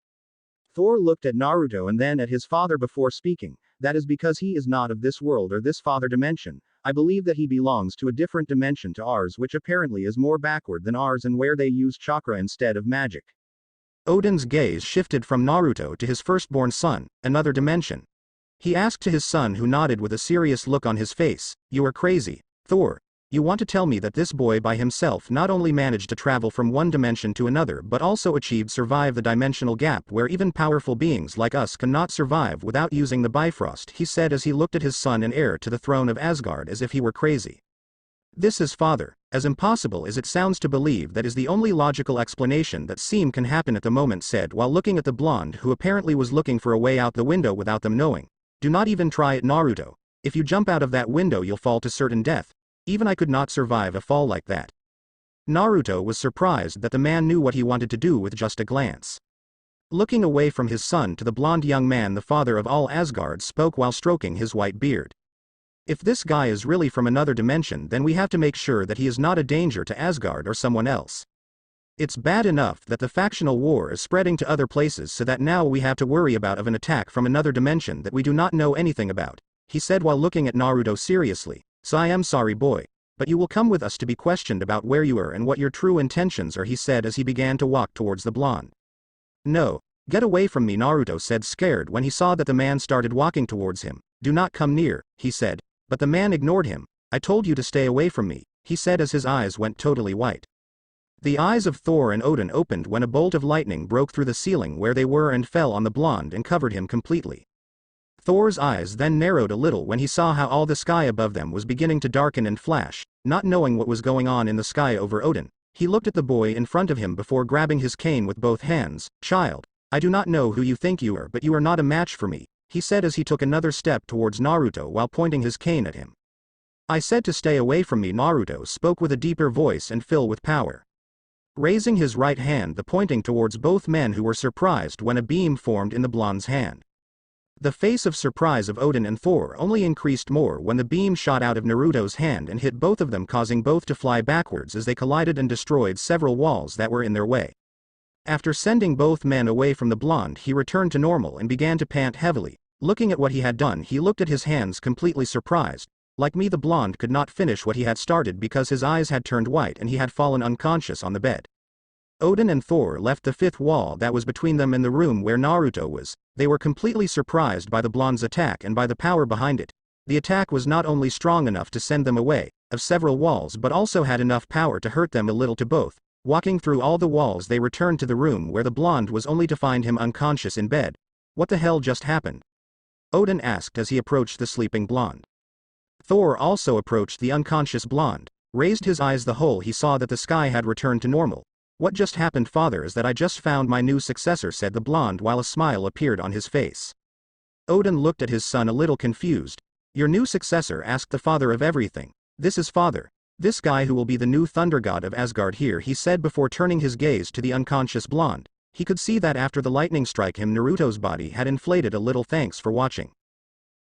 Thor looked at Naruto and then at his father before speaking. That is because he is not of this world or this father dimension. I believe that he belongs to a different dimension to ours, which apparently is more backward than ours and where they use chakra instead of magic. Oden's gaze shifted from Naruto to his firstborn son, another dimension. He asked to his son, who nodded with a serious look on his face, "You are crazy, Thor. You want to tell me that this boy by himself not only managed to travel from one dimension to another but also achieved survive the dimensional gap where even powerful beings like us cannot survive without using the Bifrost," he said as he looked at his son and heir to the throne of Asgard as if he were crazy. This is, father, as impossible as it sounds to believe, that is the only logical explanation that seem can happen at the moment, said while looking at the blonde who apparently was looking for a way out the window without them knowing. Do not even try it, Naruto. If you jump out of that window you'll fall to certain death. Even I could not survive a fall like that. Naruto was surprised that the man knew what he wanted to do with just a glance. Looking away from his son to the blonde young man, the father of all Asgard spoke while stroking his white beard. If this guy is really from another dimension, then we have to make sure that he is not a danger to Asgard or someone else. It's bad enough that the factional war is spreading to other places, so that now we have to worry about an attack from another dimension that we do not know anything about, he said while looking at Naruto seriously. So I am sorry, boy, but you will come with us to be questioned about where you are and what your true intentions are, he said as he began to walk towards the blonde. No, get away from me, Naruto said, scared when he saw that the man started walking towards him. Do not come near, he said, but the man ignored him. I told you to stay away from me, he said as his eyes went totally white. The eyes of Thor and Oden opened when a bolt of lightning broke through the ceiling where they were and fell on the blonde and covered him completely. Thor's eyes then narrowed a little when he saw how all the sky above them was beginning to darken and flash. Not knowing what was going on in the sky over Oden, he looked at the boy in front of him before grabbing his cane with both hands. Child, I do not know who you think you are, but you are not a match for me, he said as he took another step towards Naruto while pointing his cane at him. I said to stay away from me, Naruto spoke with a deeper voice and filled with power. Raising his right hand, pointing towards both men, who were surprised when a beam formed in the blonde's hand. The face of surprise of Oden and Thor only increased more when the beam shot out of Naruto's hand and hit both of them, causing both to fly backwards as they collided and destroyed several walls that were in their way. After sending both men away from the blonde, he returned to normal and began to pant heavily. Looking at what he had done, he looked at his hands completely surprised. Like me, the blonde could not finish what he had started because his eyes had turned white and he had fallen unconscious on the bed. Oden and Thor left the fifth wall that was between them in the room where Naruto was. They were completely surprised by the blonde's attack and by the power behind it. The attack was not only strong enough to send them away of several walls but also had enough power to hurt them a little to both. Walking through all the walls, they returned to the room where the blonde was, only to find him unconscious in bed. What the hell just happened? Oden asked as he approached the sleeping blonde. Thor also approached the unconscious blonde, raised his eyes. The whole he saw that the sky had returned to normal. What just happened, father, is that I just found my new successor, said the blonde while a smile appeared on his face. Oden looked at his son a little confused. Your new successor? Asked the father of everything. This is father. This guy who will be the new thunder god of Asgard here, he said before turning his gaze to the unconscious blonde. He could see that after the lightning strike him, Naruto's body had inflated a little. Thanks for watching.